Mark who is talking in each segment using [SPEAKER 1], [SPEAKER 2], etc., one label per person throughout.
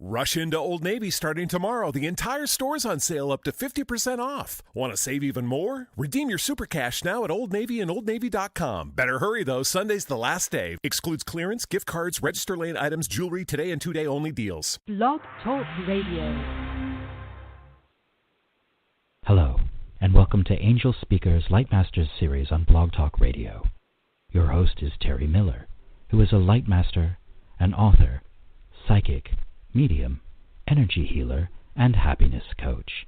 [SPEAKER 1] Rush into Old Navy starting tomorrow. The entire store's on sale up to 50% off. Want to save even more? Redeem your super cash now at Old Navy and OldNavy.com. Better hurry though, Sunday's the last day. Excludes clearance, gift cards, register lane items, jewelry, today and 2-day only deals.
[SPEAKER 2] Blog Talk Radio.
[SPEAKER 3] Hello, and welcome to Angelspeakers LightMaster series on Blog Talk Radio. Your host is Terry Miller, who is a LightMaster, an author, psychic, medium, energy healer, and happiness coach.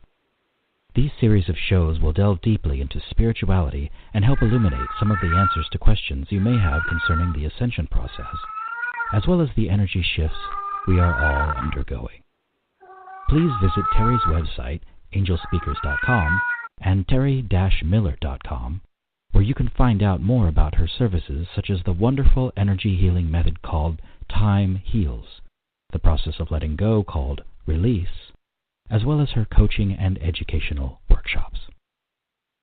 [SPEAKER 3] These series of shows will delve deeply into spirituality and help illuminate some of the answers to questions you may have concerning the ascension process, as well as the energy shifts we are all undergoing. Please visit Terry's website, angelspeakers.com, and terry-miller.com, where you can find out more about her services such as the wonderful energy healing method called Time Heals, the process of letting go called Release, as well as her coaching and educational workshops.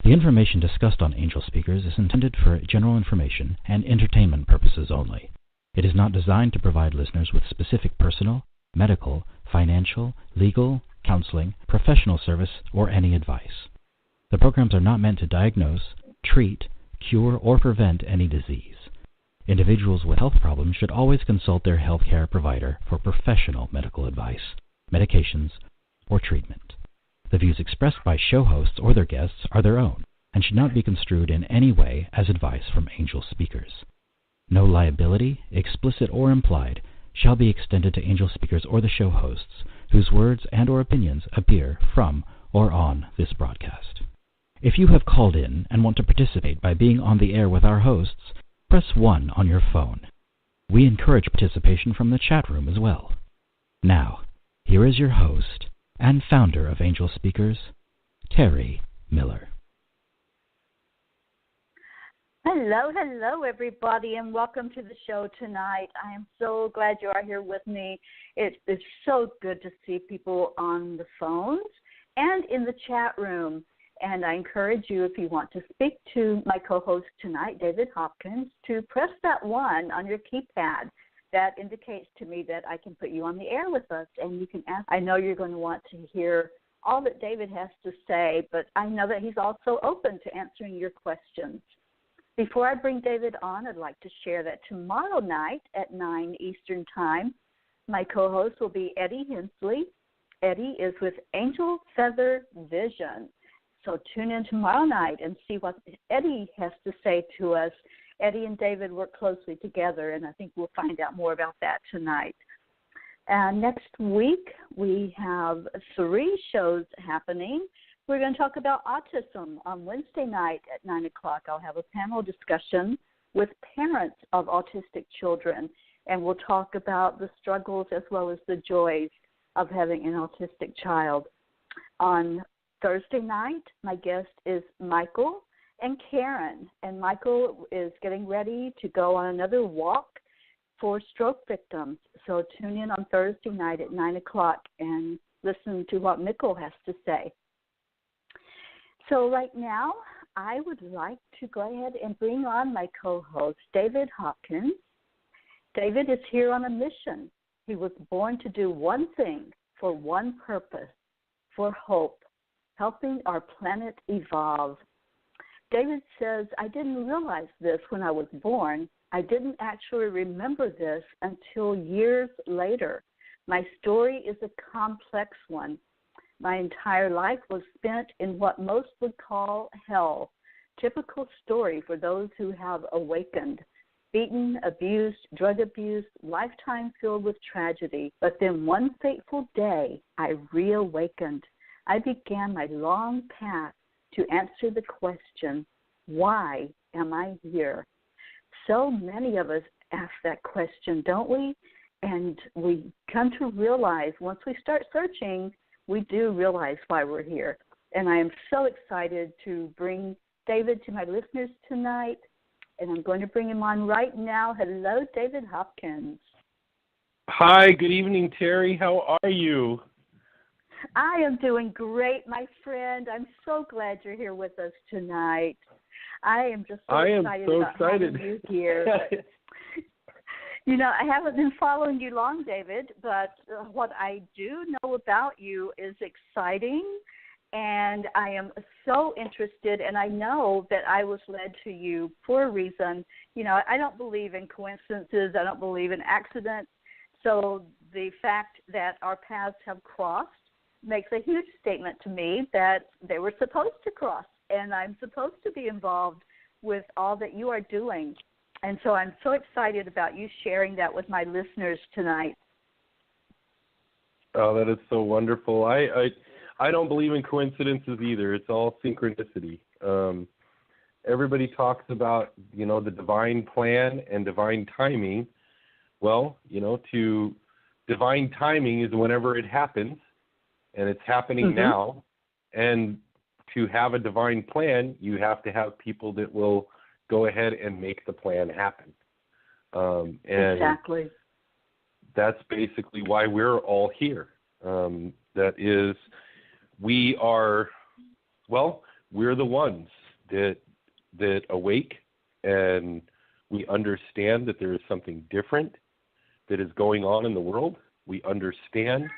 [SPEAKER 3] The information discussed on Angel Speakers is intended for general information and entertainment purposes only. It is not designed to provide listeners with specific personal, medical, financial, legal, counseling, professional service, or any advice. The programs are not meant to diagnose, treat, cure, or prevent any disease. Individuals with health problems should always consult their healthcare provider for professional medical advice, medications, or treatment. The views expressed by show hosts or their guests are their own and should not be construed in any way as advice from Angel Speakers. No liability, explicit or implied, shall be extended to Angel Speakers or the show hosts, whose words and or opinions appear from or on this broadcast. If you have called in and want to participate by being on the air with our hosts, press 1 on your phone. We encourage participation from the chat room as well. Now, here is your host and founder of Angel Speakers, Terry Miller.
[SPEAKER 4] Hello, everybody, and welcome to the show tonight. I am so glad you are here with me. It is so good to see people on the phones and in the chat room. And I encourage you, if you want to speak to my co-host tonight, David Hopkins, to press that 1 on your keypad. That indicates to me that I can put you on the air with us, and you can ask. I know you're going to want to hear all that David has to say, but I know that he's also open to answering your questions. Before I bring David on, I'd like to share that tomorrow night at 9 Eastern Time, my co-host will be Eddie Hensley. Eddie is with Angel Feather Vision. So tune in tomorrow night and see what Eddie has to say to us. Eddie and David work closely together, and I think we'll find out more about that tonight. Next week, we have 3 shows happening. We're going to talk about autism on Wednesday night at 9 o'clock. I'll have a panel discussion with parents of autistic children, and we'll talk about the struggles as well as the joys of having an autistic child. On Thursday night, my guest is Michael and Karen, and Michael is getting ready to go on another walk for stroke victims. So tune in on Thursday night at 9 o'clock and listen to what Michael has to say. So right now, I would like to go ahead and bring on my co-host, David Hopkins. David is here on a mission. He was born to do one thing for one purpose, for hope, helping our planet evolve. David says, I didn't realize this when I was born. I didn't actually remember this until years later. My story is a complex one. My entire life was spent in what most would call hell. Typical story for those who have awakened. Beaten, abused, drug abuse, lifetime filled with tragedy. But then one fateful day, I reawakened. I began my long path to answer the question, why am I here? So many of us ask that question, don't we? And we come to realize, once we start searching, we do realize why we're here. And I am so excited to bring David to my listeners tonight, and I'm going to bring him on right now. Hello, David Hopkins.
[SPEAKER 5] Hi, good evening, Terry. How are you?
[SPEAKER 4] I am doing great, my friend. I'm so glad you're here with us tonight. I am just so excited about having you here. I haven't been following you long, David, but what I do know about you is exciting, and I am so interested, and I know that I was led to you for a reason. I don't believe in coincidences. I don't believe in accidents. So the fact that our paths have crossed makes a huge statement to me that they were supposed to cross, and I'm supposed to be involved with all that you are doing. And so I'm so excited about you sharing that with my listeners tonight.
[SPEAKER 5] Oh, that is so wonderful. I don't believe in coincidences either. It's all synchronicity. Everybody talks about, the divine plan and divine timing. Well, to divine timing is whenever it happens, and it's happening now. And to have a divine plan, you have to have people that will go ahead and make the plan happen. And
[SPEAKER 4] exactly.
[SPEAKER 5] That's basically why we're all here. That is, we're the ones that awake, and we understand that there is something different that is going on in the world. We understand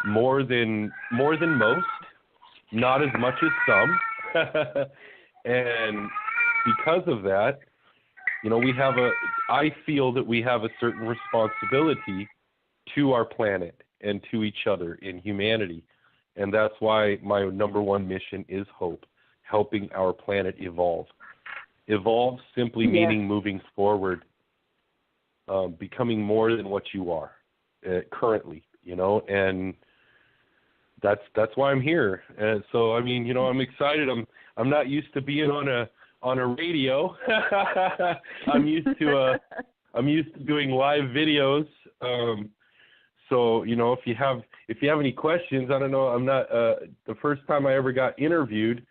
[SPEAKER 5] more than most, not as much as some. And because of that, I feel that we have a certain responsibility to our planet and to each other in humanity. And that's why my number one mission is hope, helping our planet evolve. Evolve simply meaning moving forward, becoming more than what you are currently, and that's why I'm here. And so, I'm excited. I'm not used to being on a radio. I'm used to doing live videos. So, if you have any questions, I don't know. I'm not. The first time I ever got interviewed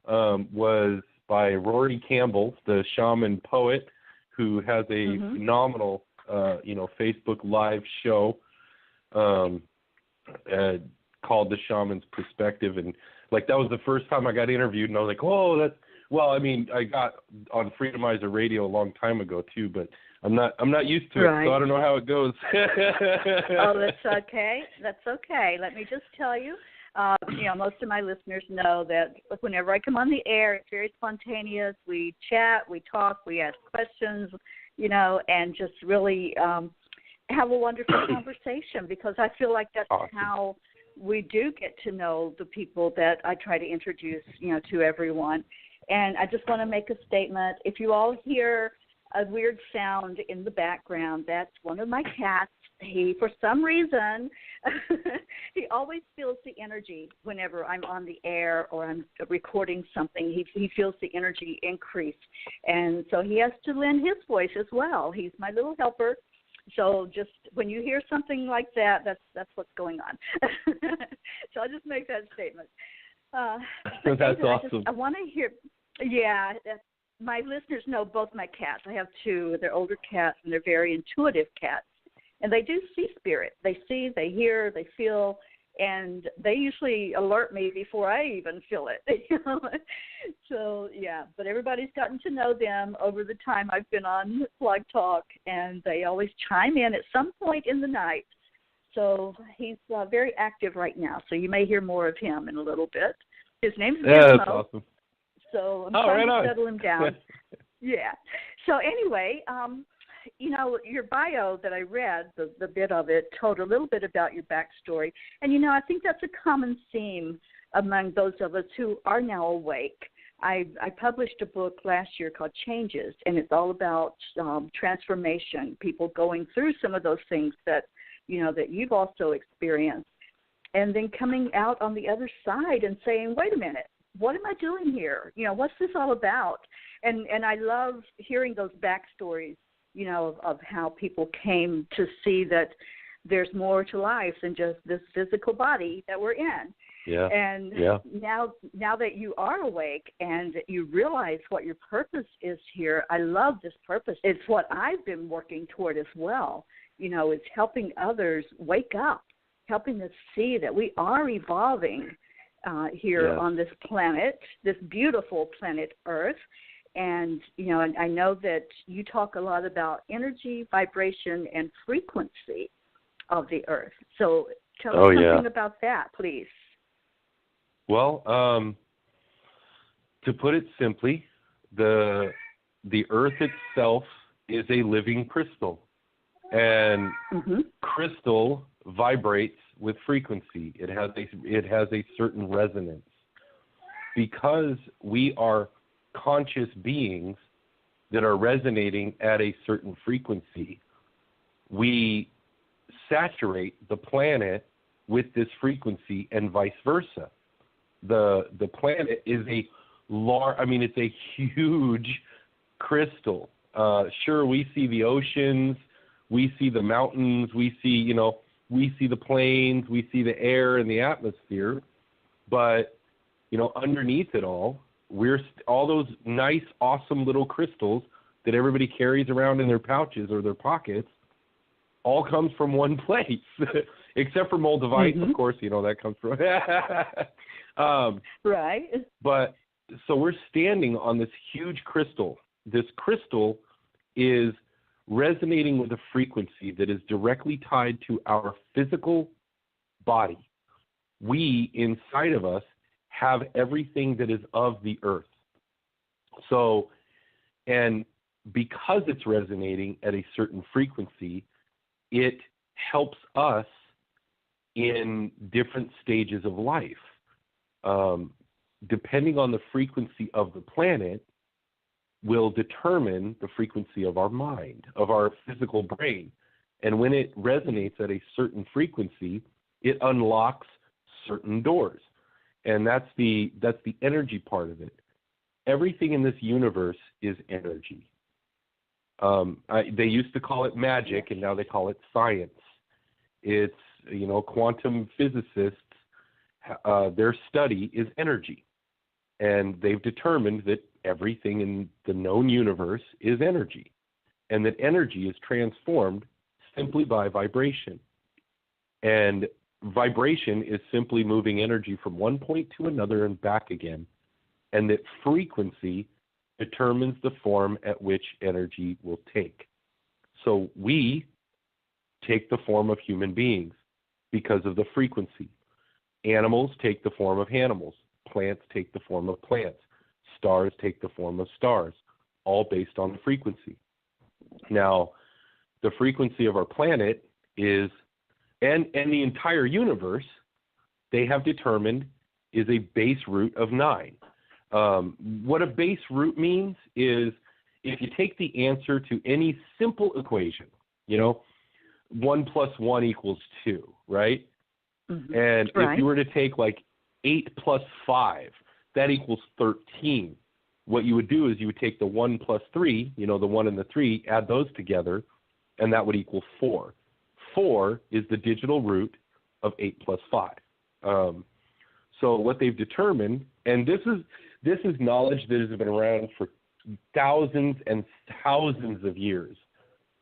[SPEAKER 5] was by Rory Campbell, the shaman poet, who has a phenomenal, Facebook live show called The Shaman's Perspective, and that was the first time I got interviewed, and I was like, I got on Freedomizer Radio a long time ago too, but I'm not used to it, so I don't know how it goes.
[SPEAKER 4] Oh, that's okay. That's okay. Let me just tell you, most of my listeners know that whenever I come on the air, it's very spontaneous. We chat, we talk, we ask questions, and just really have a wonderful conversation, because I feel like that's
[SPEAKER 5] awesome.
[SPEAKER 4] How we do get to know the people that I try to introduce, to everyone. And I just want to make a statement. If you all hear a weird sound in the background, that's one of my cats. He, for some reason, he always feels the energy whenever I'm on the air or I'm recording something. He feels the energy increase. And so he has to lend his voice as well. He's my little helper. So just when you hear something like that, that's what's going on. So I'll just make that statement.
[SPEAKER 5] That's awesome.
[SPEAKER 4] I want to hear, my listeners know both my cats. I have two. They're older cats, and they're very intuitive cats. And they do see spirit. They see, they hear, they feel, and they usually alert me before I even feel it. So, but everybody's gotten to know them over the time I've been on Blog Talk, and they always chime in at some point in the night. So he's very active right now, so you may hear more of him in a little bit. His name's Gizmo.
[SPEAKER 5] That's awesome.
[SPEAKER 4] So I'm trying to settle him down. So anyway, your bio that I read, the bit of it, told a little bit about your backstory. And, I think that's a common theme among those of us who are now awake. I published a book last year called Changes, and it's all about transformation, people going through some of those things that, that you've also experienced, and then coming out on the other side and saying, wait a minute, what am I doing here? What's this all about? And I love hearing those backstories, of how people came to see that there's more to life than just this physical body that we're in. And now that you are awake and you realize what your purpose is here, I love this purpose. It's what I've been working toward as well. It's helping others wake up, helping us see that we are evolving here on this planet, this beautiful planet Earth. And, I know that you talk a lot about energy, vibration, and frequency of the earth. So tell us something about that, please.
[SPEAKER 5] Well, to put it simply, the earth itself is a living crystal. And crystal vibrates with frequency. It has a certain resonance. Because we are conscious beings that are resonating at a certain frequency, we saturate the planet with this frequency and vice versa. The planet is it's a huge crystal. Sure, we see the oceans, we see the mountains, we see the plains, we see the air and the atmosphere, but underneath it all, we're all those nice, awesome little crystals that everybody carries around in their pouches or their pockets, all comes from one place, except for Moldavite, of course. That comes from.
[SPEAKER 4] Right.
[SPEAKER 5] But so we're standing on this huge crystal. This crystal is resonating with a frequency that is directly tied to our physical body. We, inside of us, have everything that is of the earth. So, and because it's resonating at a certain frequency, it helps us in different stages of life. Depending on the frequency of the planet will determine the frequency of our mind, of our physical brain. And when it resonates at a certain frequency, it unlocks certain doors. And that's the energy part of it. Everything in this universe is energy. They used to call it magic, and now they call it science. It's, quantum physicists, their study is energy. And they've determined that everything in the known universe is energy, and that energy is transformed simply by vibration. And vibration is simply moving energy from one point to another and back again, and that frequency determines the form at which energy will take. So we take the form of human beings because of the frequency. Animals take the form of animals. Plants take the form of plants. Stars take the form of stars, all based on the frequency. Now, the frequency of our planet is and the entire universe, they have determined, is a base root of 9. What a base root means is if you take the answer to any simple equation, 1 + 1 = 2, right? And if you were to take 8 + 5, that equals 13. What you would do is you would take the 1 + 3, the 1 and the 3, add those together, and that would equal 4. 4 is the digital root of 8 + 5. So what they've determined, and this is knowledge that has been around for thousands and thousands of years,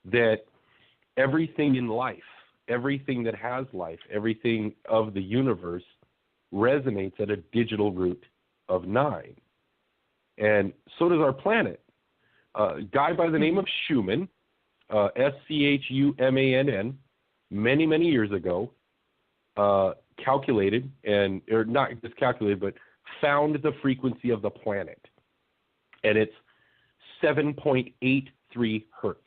[SPEAKER 5] that everything in life, everything that has life, everything of the universe resonates at a digital root of 9. And so does our planet. A guy by the name of Schumann, Schumann, many, many years ago, calculated, or not just calculated, but found the frequency of the planet. And it's 7.83 hertz.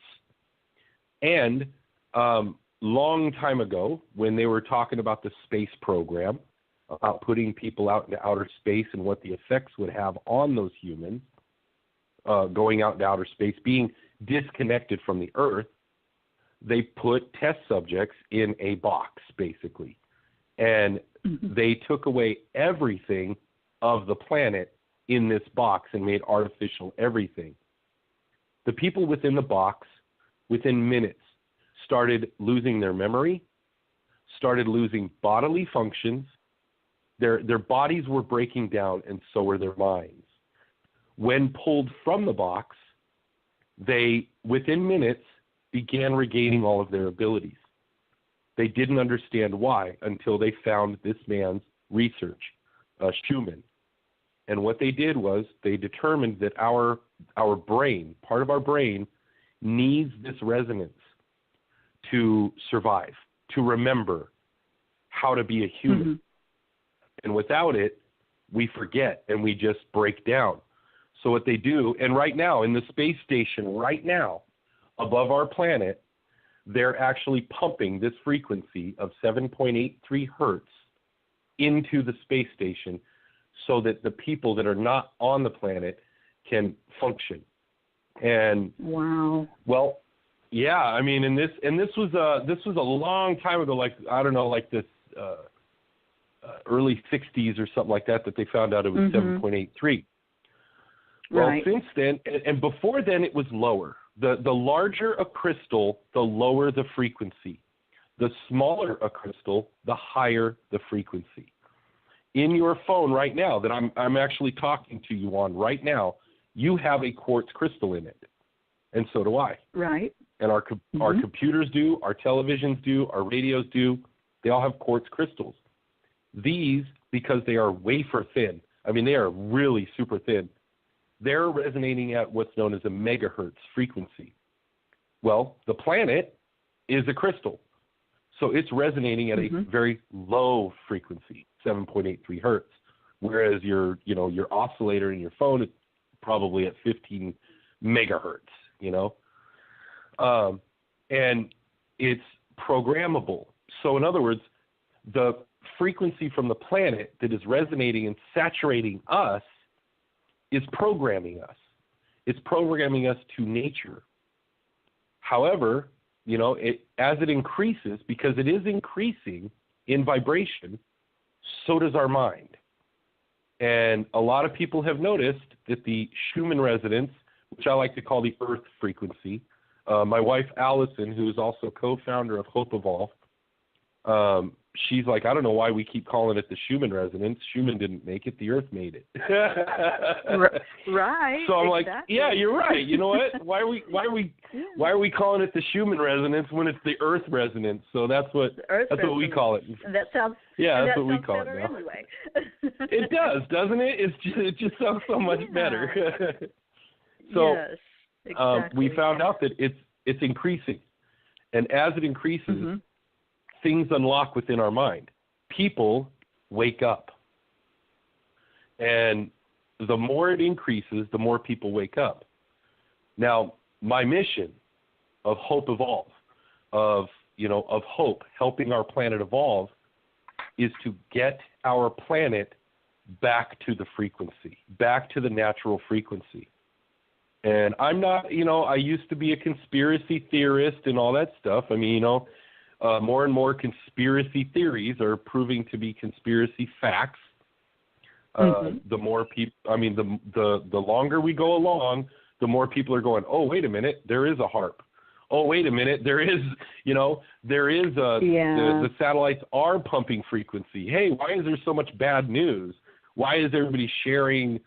[SPEAKER 5] And long time ago, when they were talking about the space program, about putting people out into outer space and what the effects would have on those humans, going out into outer space, being disconnected from the Earth, they put test subjects in a box, basically. And they took away everything of the planet in this box and made artificial everything. The people within the box, within minutes, started losing their memory, started losing bodily functions. Their bodies were breaking down, and so were their minds. When pulled from the box, they, within minutes, began regaining all of their abilities. They didn't understand why until they found this man's research, Schumann. And what they did was they determined that our our brain, part of our brain, needs this resonance to survive, to remember how to be a human.
[SPEAKER 4] Mm-hmm.
[SPEAKER 5] And without it, we forget and we just break down. So what they do, and right now in the space station, right now, above our planet, they're actually pumping this frequency of 7.83 hertz into the space station so that the people that are not on the planet can function. And
[SPEAKER 4] wow.
[SPEAKER 5] Well, yeah, I mean, and this was a long time ago, like, I don't know, like this early 60s or something like that they found out it was 7.83. Well,
[SPEAKER 4] Right.
[SPEAKER 5] since then, and before then, it was lower. The larger a crystal, the lower the frequency. The smaller a crystal, the higher the frequency. In your phone right now that I'm actually talking to you on right now, you have a quartz crystal in it, and so do I.
[SPEAKER 4] Right.
[SPEAKER 5] And our computers do, our televisions do, our radios do. They all have quartz crystals. These, because they are wafer thin, I mean, they are really super thin, they're resonating at what's known as a megahertz frequency. Well, the planet is a crystal, so it's resonating at a very low frequency, 7.83 hertz, whereas your oscillator in your phone is probably at 15 megahertz, and it's programmable. So in other words, the frequency from the planet that is resonating and saturating us is programming us. It's programming us to nature. However, as it increases, because it is increasing in vibration, so does our mind. And a lot of people have noticed that the Schumann resonance, which I like to call the Earth frequency, my wife Allison, who is also co-founder of HOPevolve, she's like, I don't know why we keep calling it the Schumann resonance. Schumann didn't make it; the Earth made it.
[SPEAKER 4] Right.
[SPEAKER 5] So I'm like,
[SPEAKER 4] exactly.
[SPEAKER 5] yeah, you're right. You know what? Why are we calling it the Schumann resonance when it's the Earth resonance? So that's what we call it.
[SPEAKER 4] That sounds.
[SPEAKER 5] Yeah, that's what we
[SPEAKER 4] sounds
[SPEAKER 5] call it
[SPEAKER 4] better
[SPEAKER 5] now.
[SPEAKER 4] Anyway.
[SPEAKER 5] It does, doesn't it? It just sounds so much better. So
[SPEAKER 4] yes, exactly.
[SPEAKER 5] we found out that it's increasing, and as it increases, things unlock within our mind. People wake up, and the more it increases, the more people wake up. Now, my mission of HOPevolve, of hope, helping our planet evolve, is to get our planet back to the frequency, back to the natural frequency. And I'm not, I used to be a conspiracy theorist and all that stuff. I mean, more and more conspiracy theories are proving to be conspiracy facts. The more people, the longer we go along, the more people are going, oh, wait a minute, there is a HARP. Oh, wait a minute, there is the satellites are pumping frequency. Hey, why is there so much bad news? Why is everybody sharing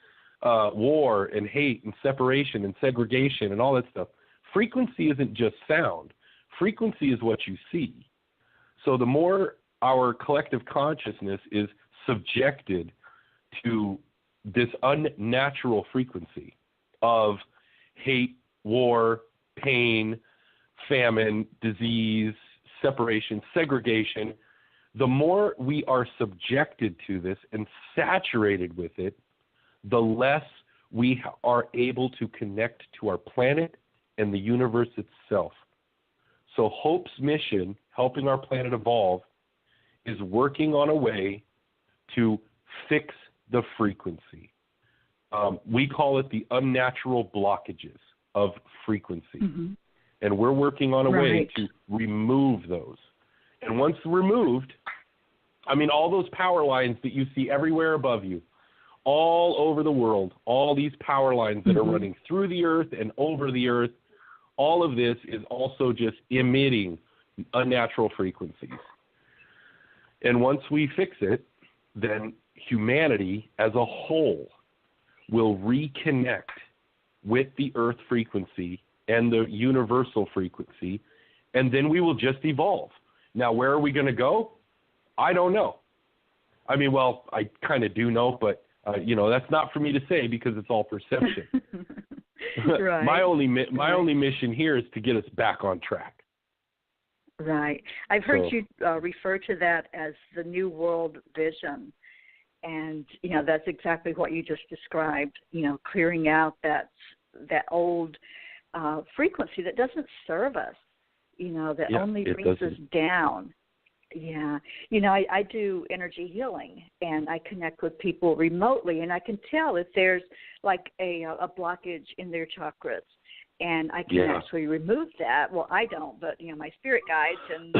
[SPEAKER 5] war and hate and separation and segregation and all that stuff? Frequency isn't just sound. Frequency is what you see. So the more our collective consciousness is subjected to this unnatural frequency of hate, war, pain, famine, disease, separation, segregation, the more we are subjected to this and saturated with it, the less we are able to connect to our planet and the universe itself. So Hope's mission, helping our planet evolve, is working on a way to fix the frequency. We call it the unnatural blockages of frequency. And we're working on a way to remove those. And once removed, all those power lines that you see everywhere above you, all over the world, all these power lines that are running through the earth and over the earth, all of this is also just emitting unnatural frequencies. And once we fix it, then humanity as a whole will reconnect with the earth frequency and the universal frequency, and then we will just evolve. Now, where are we going to go? I don't know. I kind of do know, but, that's not for me to say because it's all perception.
[SPEAKER 4] Right.
[SPEAKER 5] My only mission here is to get us back on track.
[SPEAKER 4] Right. I've heard you refer to that as the New World Vision. And, that's exactly what you just described, clearing out that old frequency that doesn't serve us, that only brings us down. Yeah. I do energy healing, and I connect with people remotely, and I can tell if there's like a blockage in their chakras. And I can actually remove that. Well, I don't, but, my spirit guides and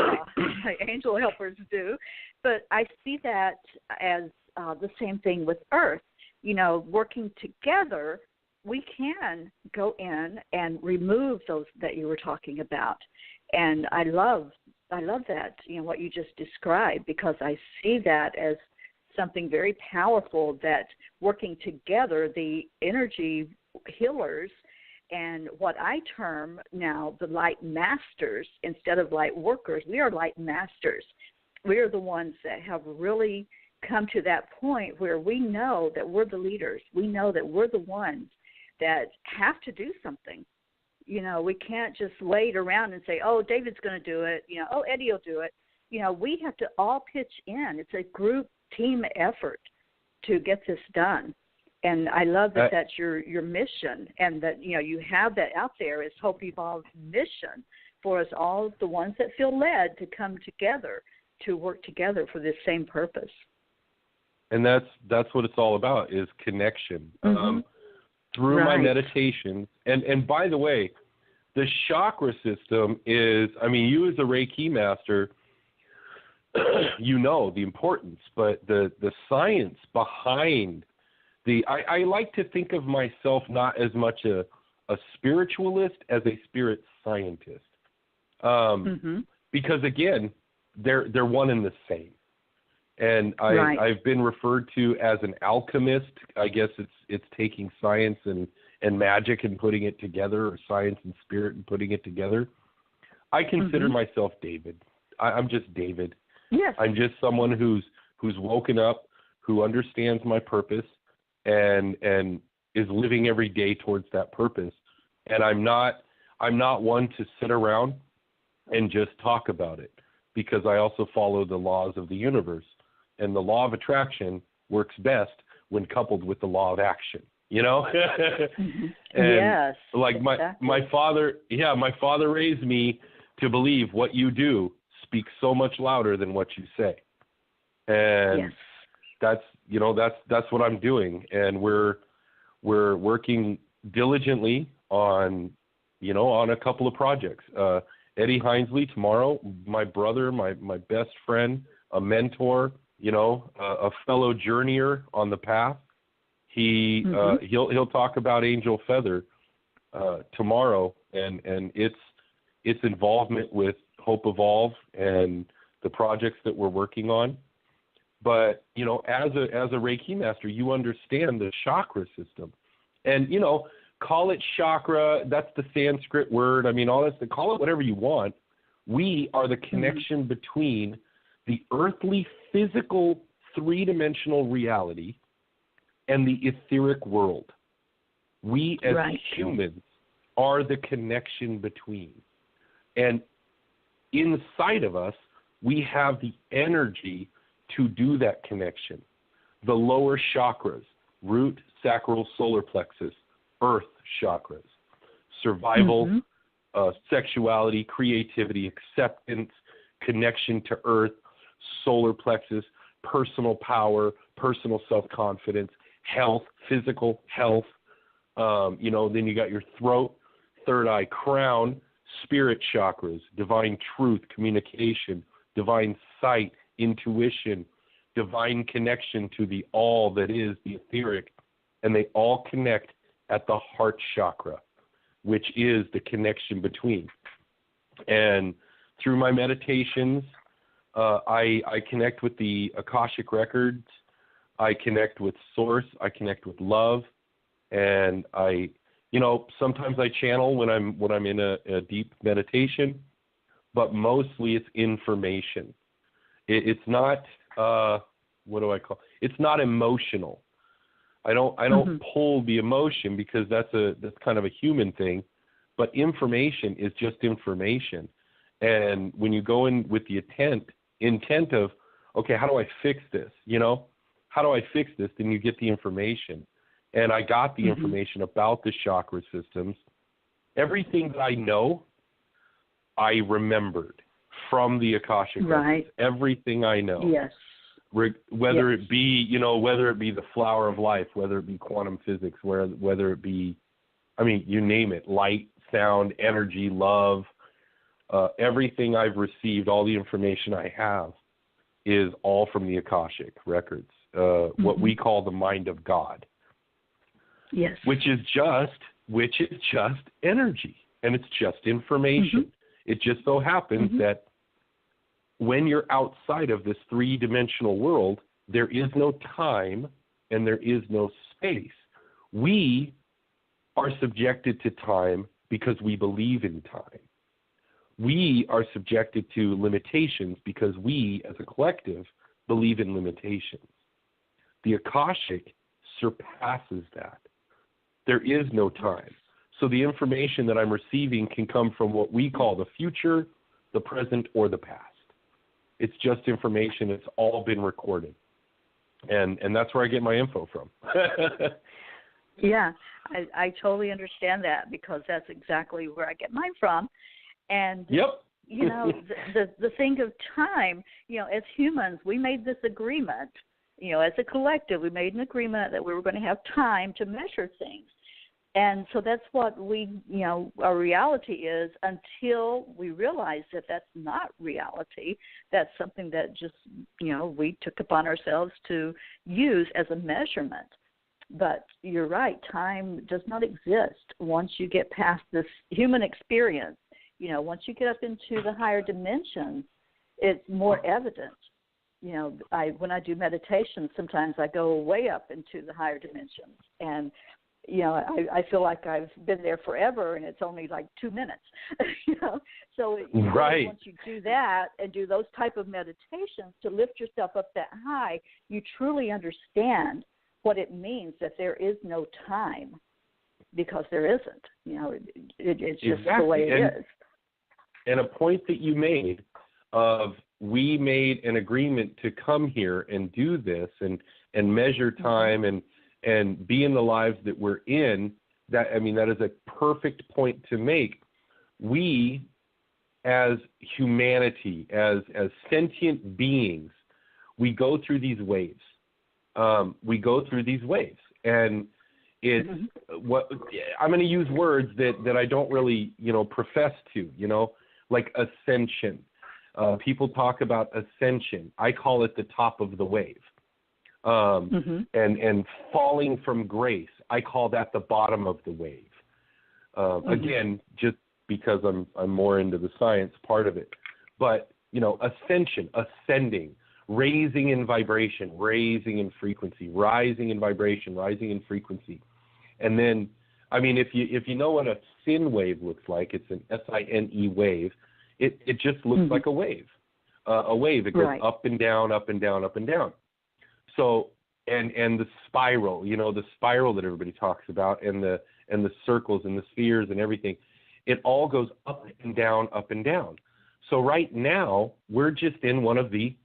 [SPEAKER 4] my angel helpers do. But I see that as the same thing with Earth. Working together, we can go in and remove those that you were talking about. And I love that, what you just described, because I see that as something very powerful, that working together, the energy healers and what I term now the light masters instead of light workers, we are light masters. We are the ones that have really come to that point where we know that we're the leaders. We know that we're the ones that have to do something. We can't just lay it around and say, oh, David's going to do it. Oh, Eddie will do it. We have to all pitch in. It's a group team effort to get this done. And I love that that's your mission, and that, you have that out there as HOPevolve's mission for us all, the ones that feel led to come together, to work together for this same purpose.
[SPEAKER 5] And that's what it's all about, is connection. Through my meditations. And by the way, the chakra system is, you as a Reiki master, the importance, but the science behind I like to think of myself not as much a spiritualist as a spirit scientist. Because again, they're one and the same. And I've been referred to as an alchemist. I guess it's taking science and magic and putting it together, or science and spirit and putting it together. I consider myself David. I'm just David.
[SPEAKER 4] Yes.
[SPEAKER 5] I'm just someone who's woken up, who understands my purpose, and is living every day towards that purpose. And I'm not one to sit around and just talk about it, because I also follow the laws of the universe. And the law of attraction works best when coupled with the law of action, And
[SPEAKER 4] yes.
[SPEAKER 5] Like my father raised me to believe what you do speaks so much louder than what you say. And that's what I'm doing. And we're working diligently on a couple of projects. Eddie Hinesley tomorrow, my brother, my best friend, a mentor, a fellow journeyer on the path. He'll talk about Angel Feather tomorrow, and its involvement with HOPevolve and the projects that we're working on. But as a Reiki master, you understand the chakra system, and call it chakra. That's the Sanskrit word. All that. Call it whatever you want. We are the connection between the earthly, physical, three-dimensional reality and the etheric world. We as humans are the connection between. And inside of us, we have the energy to do that connection. The lower chakras, root, sacral, solar plexus, earth chakras, survival, sexuality, creativity, acceptance, connection to earth, solar plexus, personal power, personal self-confidence, health, physical health. Then you got your throat, third eye, crown, spirit chakras, divine truth, communication, divine sight, intuition, divine connection to the all that is the etheric. And they all connect at the heart chakra, which is the connection between. And through my meditations, I connect with the Akashic records. I connect with source. I connect with love. And sometimes I channel when I'm in a deep meditation, but mostly it's information. It's not, what do I call it? It's not emotional. I don't pull the emotion because that's kind of a human thing. But information is just information. And when you go in with the intent of, okay, how do I fix this? How do I fix this? Then you get the information. And I got the information about the chakra systems. Everything that I know, I remembered from the Akashic records. Everything I know.
[SPEAKER 4] Yes.
[SPEAKER 5] Whether it be, whether it be the flower of life, whether it be quantum physics, whether it be, you name it, light, sound, energy, love, everything I've received, all the information I have is all from the Akashic records, what we call the mind of God.
[SPEAKER 4] Yes.
[SPEAKER 5] Which is just energy, and it's just information. It just so happens that when you're outside of this three-dimensional world, there is no time and there is no space. We are subjected to time because we believe in time. We are subjected to limitations because we, as a collective, believe in limitations. The Akashic surpasses that. There is no time. So the information that I'm receiving can come from what we call the future, the present, or the past. It's just information. It's all been recorded. And that's where I get my info from.
[SPEAKER 4] Yeah, I totally understand that because that's exactly where I get mine from. And, the thing of time, as humans, we made this agreement, as a collective, we made an agreement that we were going to have time to measure things. And so that's what our reality is until we realize that that's not reality. That's something that just, we took upon ourselves to use as a measurement. But you're right, time does not exist once you get past this human experience. Once you get up into the higher dimensions, it's more evident. When I do meditation, sometimes I go way up into the higher dimensions, and I feel like I've been there forever, and it's only like 2 minutes. So
[SPEAKER 5] right.
[SPEAKER 4] Once you do that and do those type of meditations to lift yourself up that high, you truly understand what it means that there is no time, because there isn't. It's just the way it is.
[SPEAKER 5] And a point that you made of we made an agreement to come here and do this and measure time and be in the lives that we're in, that is a perfect point to make. We, as humanity, as sentient beings, we go through these waves. And it's what I'm going to use words that I don't really, profess to, like ascension. People talk about ascension. I call it the top of the wave. And falling from grace, I call that the bottom of the wave. Again, just because I'm more into the science part of it. But, ascension, ascending, raising in vibration, raising in frequency, rising in vibration, rising in frequency. And then, if you know what a sin wave looks like, it's an SINE wave. It just looks like a wave. A wave. It goes up and down, up and down, up and down. So, and the spiral, the spiral that everybody talks about, and the circles and the spheres and everything, it all goes up and down, up and down. So right now, we're just in one of the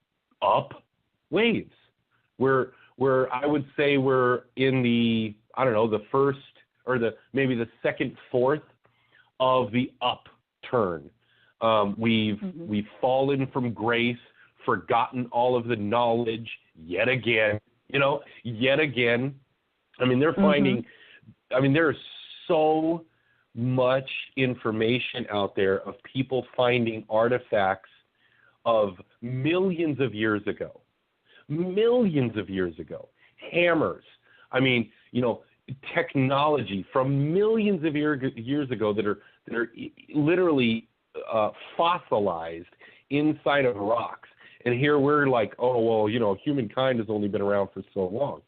[SPEAKER 5] up waves. We're I would say we're in the, the first or maybe the second fourth of the upturn. We've fallen from grace, forgotten all of the knowledge yet again. They're finding, there's so much information out there of people finding artifacts of millions of years ago, hammers. Technology from millions of years ago that are literally fossilized inside of rocks. And here we're like, humankind has only been around for so long.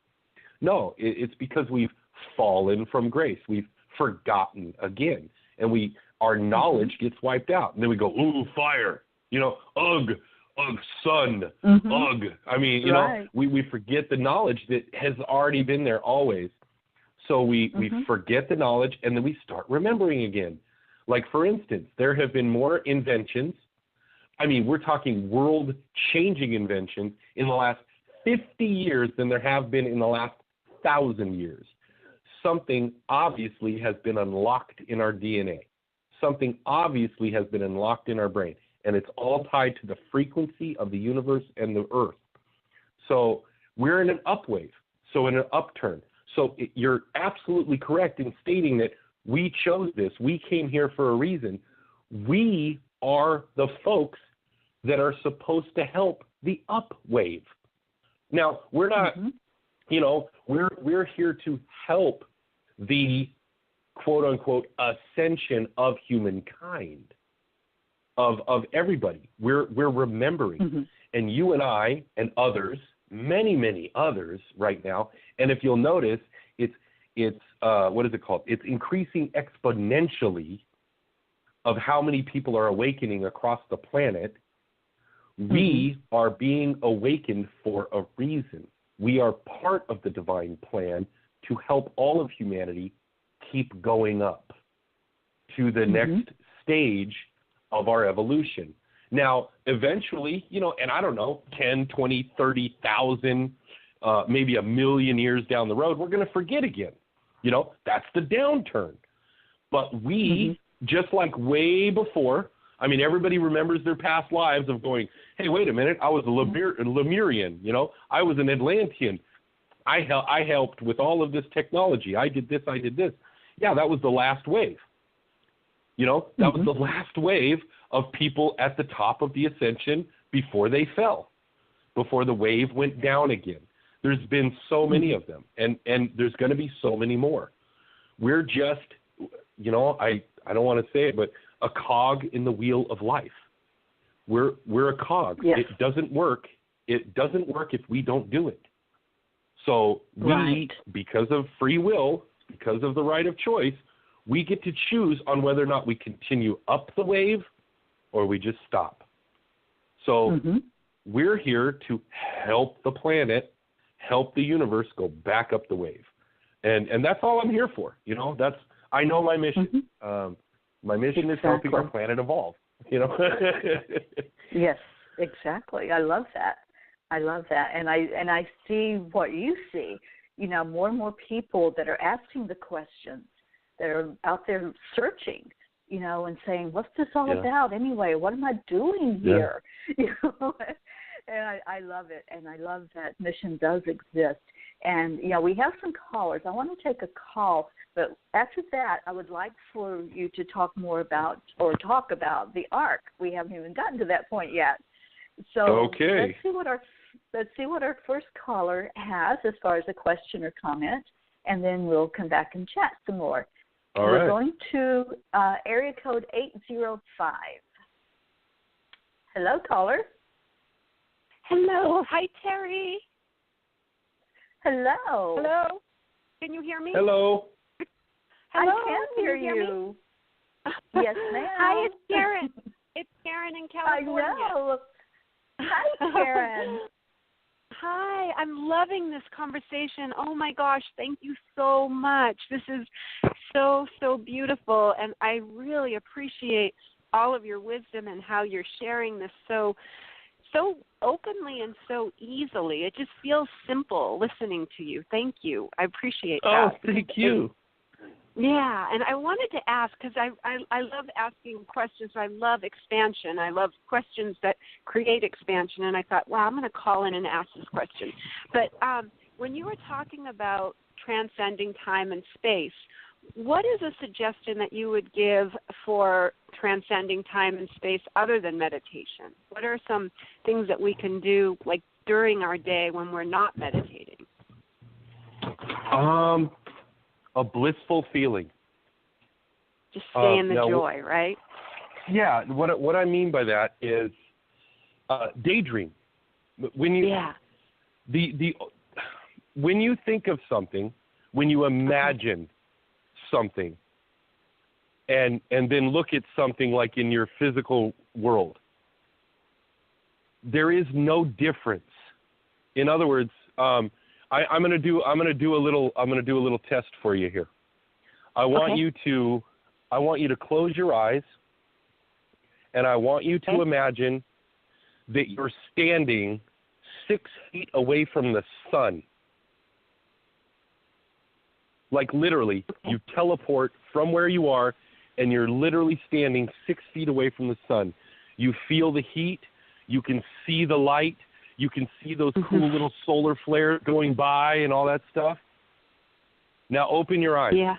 [SPEAKER 5] No, it's because we've fallen from grace. We've forgotten again. And our knowledge gets wiped out. And then we go, ooh, fire. Ugh, ugh, sun, ugh. I mean, you know, we forget the knowledge that has already been there always. So we forget the knowledge, and then we start remembering again. Like, for instance, there have been more inventions. I mean, we're talking world-changing inventions in the last 50 years than there have been in the last 1,000 years. Something obviously has been unlocked in our DNA. Something obviously has been unlocked in our brain, and it's all tied to the frequency of the universe and the earth. So we're in an upwave, so in an upturn. So you're absolutely correct in stating that we chose this. We came here for a reason. We are the folks that are supposed to help the upwave. Now, we're not, you know, we're here to help the quote-unquote ascension of humankind, of everybody. We're remembering. And you and I and others, many, many others right now, and if you'll notice, it's what is it called? It's increasing exponentially of how many people are awakening across the planet. We are being awakened for a reason. We are part of the divine plan to help all of humanity keep going up to the next stage of our evolution. Now, eventually, you know, and I don't know, 10, 20, 30,000, maybe 1 million years down the road, we're going to forget again. You know, that's the downturn. But we, just like way before, I mean, everybody remembers their past lives of going, hey, wait a minute, I was a Lemurian, you know, I was an Atlantean. I helped with all of this technology. I did this, I did this. Yeah, that was the last wave. You know, that was the last wave of people at the top of the ascension before they fell, before the wave went down again. There's been so many of them, and there's going to be so many more. We're just, you know, I don't want to say it, but a cog in the wheel of life. We're a cog. Yes. It doesn't work. It doesn't work if we don't do it. So we, because of free will, because of the right of choice, we get to choose on whether or not we continue up the wave or we just stop. So we're here to help the planet, help the universe go back up the wave. And that's all I'm here for. You know, I know my mission. My mission is helping our planet evolve, you know.
[SPEAKER 4] Yes, exactly. I love that. And I see what you see. You know, more and more people that are asking the questions, that are out there searching, you know, and saying, what's this all about anyway? What am I doing here? You know, and I love it. And I love that mission does exist. And, you know, we have some callers. I want to take a call, but after that, I would like for you to talk more about, or talk about the Ark. We haven't even gotten to that point yet. So let's see what our first caller has as far as a question or comment, and then we'll come back and chat some more. We're going to area code 805. Hello, caller.
[SPEAKER 6] Hello. Hi, Terry.
[SPEAKER 4] Hello.
[SPEAKER 6] Hello. Can you hear me?
[SPEAKER 5] Hello.
[SPEAKER 6] Hello.
[SPEAKER 4] I can hear you. Yes, ma'am.
[SPEAKER 6] Hi, it's Karen. It's Karen in California.
[SPEAKER 4] I know. Hi, Karen.
[SPEAKER 6] Hi. I'm loving this conversation. Oh, my gosh. Thank you so much. This is so, so beautiful, and I really appreciate all of your wisdom and how you're sharing this so openly and so easily. It just feels simple listening to you. Thank you. I appreciate that.
[SPEAKER 5] Oh, thank you.
[SPEAKER 6] Yeah, and I wanted to ask, because I love asking questions. I love expansion. I love questions that create expansion, and I thought, wow, I'm going to call in and ask this question. But when you were talking about transcending time and space, what is a suggestion that you would give for transcending time and space other than meditation? What are some things that we can do, like during our day when we're not meditating?
[SPEAKER 5] A blissful feeling.
[SPEAKER 6] Just stay in the joy, right?
[SPEAKER 5] Yeah. What I mean by that is daydream. When you when you think of something, when you imagine something, and then look at something like in your physical world, there is no difference. In other words, I'm going to do a little test for you here. I want you to close your eyes, and I want you to imagine that you're standing 6 feet away from the sun. Like literally, you teleport from where you are, and you're literally standing 6 feet away from the sun. You feel the heat. You can see the light. You can see those cool little solar flares going by and all that stuff. Now open your eyes.
[SPEAKER 6] Yeah.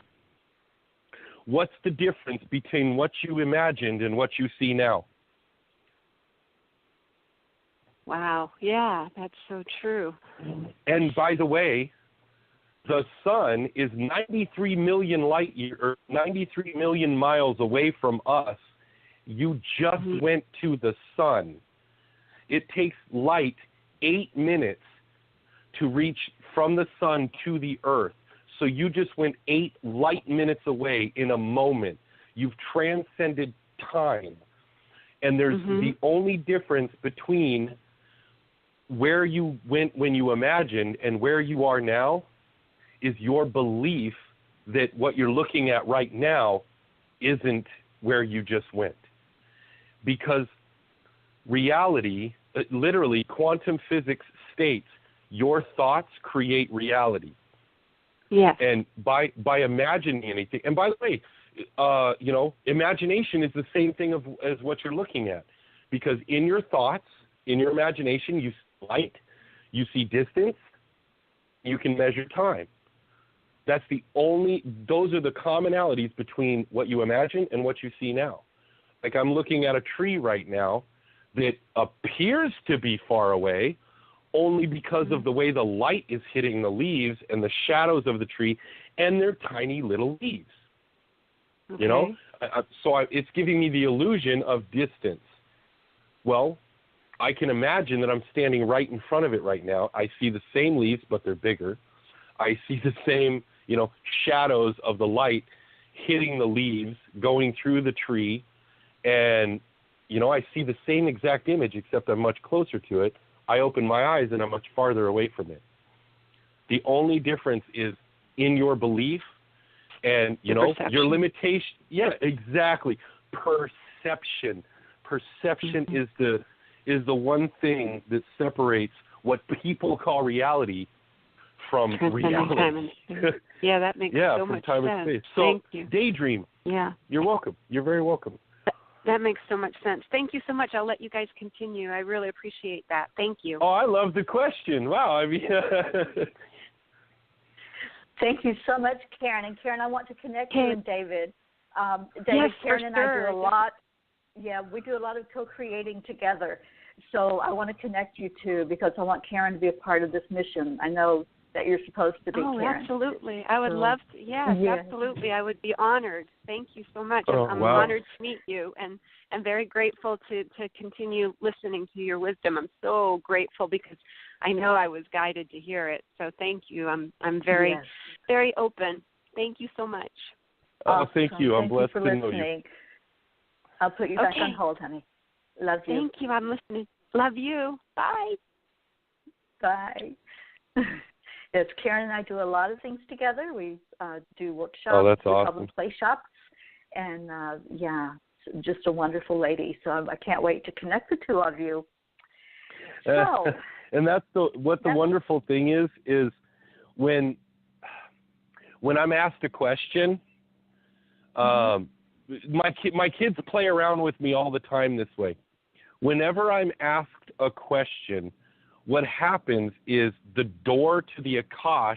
[SPEAKER 5] What's the difference between what you imagined and what you see now?
[SPEAKER 6] Wow. Yeah, that's so true.
[SPEAKER 5] And by the way, the sun is 93 million light years, or 93 million miles away from us. You just went to the sun. It takes light 8 minutes to reach from the sun to the earth. So you just went 8 light minutes away in a moment. You've transcended time. And there's the only difference between where you went when you imagined and where you are now is your belief that what you're looking at right now isn't where you just went. Because reality, literally quantum physics states, your thoughts create reality.
[SPEAKER 6] Yes.
[SPEAKER 5] And by imagining anything, and by the way, imagination is the same thing as what you're looking at. Because in your thoughts, in your imagination, you see light, you see distance, you can measure time. Those are the commonalities between what you imagine and what you see now. Like I'm looking at a tree right now that appears to be far away only because of the way the light is hitting the leaves and the shadows of the tree and their tiny little leaves.
[SPEAKER 6] Okay.
[SPEAKER 5] You know? It's giving me the illusion of distance. Well, I can imagine that I'm standing right in front of it right now. I see the same leaves, but they're bigger. I see the same, shadows of the light hitting the leaves, going through the tree, and, I see the same exact image, except I'm much closer to it. I open my eyes, and I'm much farther away from it. The only difference is in your belief and, your limitation. Yeah, exactly. Perception. Perception is the one thing that separates what people call reality from reality.
[SPEAKER 6] Time and space. Yeah, that makes so much
[SPEAKER 5] time
[SPEAKER 6] sense.
[SPEAKER 5] And space. So
[SPEAKER 6] thank you.
[SPEAKER 5] Daydream.
[SPEAKER 6] Yeah.
[SPEAKER 5] You're welcome. You're very welcome.
[SPEAKER 6] That makes so much sense. Thank you so much. I'll let you guys continue. I really appreciate that. Thank you.
[SPEAKER 5] Oh, I love the question. Wow. I mean,
[SPEAKER 4] thank you so much, Karen. And Karen, I want to connect you and David. David, Karen, and I do a lot. Yeah, we do a lot of co-creating together. So I want to connect you two because I want Karen to be a part of this mission. I know that you're supposed to be, Karen.
[SPEAKER 6] Oh, absolutely. I would love to. Yes, absolutely. I would be honored. Thank you so much. I'm honored to meet you and very grateful to continue listening to your wisdom. I'm so grateful because I know I was guided to hear it. So thank you. I'm very, very open. Thank you so much.
[SPEAKER 5] Oh, thank you. I'm blessed to know you.
[SPEAKER 4] I'll put you back on hold, honey. Love you.
[SPEAKER 6] Thank you. I'm listening. Love you. Bye.
[SPEAKER 4] Bye. Yes, Karen and I do a lot of things together. We do workshops.
[SPEAKER 5] Oh, that's
[SPEAKER 4] awesome.
[SPEAKER 5] awesome.
[SPEAKER 4] We call them play shops. And, just a wonderful lady. So I can't wait to connect the two of you. So,
[SPEAKER 5] and that's the wonderful thing is when I'm asked a question, my kids play around with me all the time this way. Whenever I'm asked a question, what happens is the door to the Akash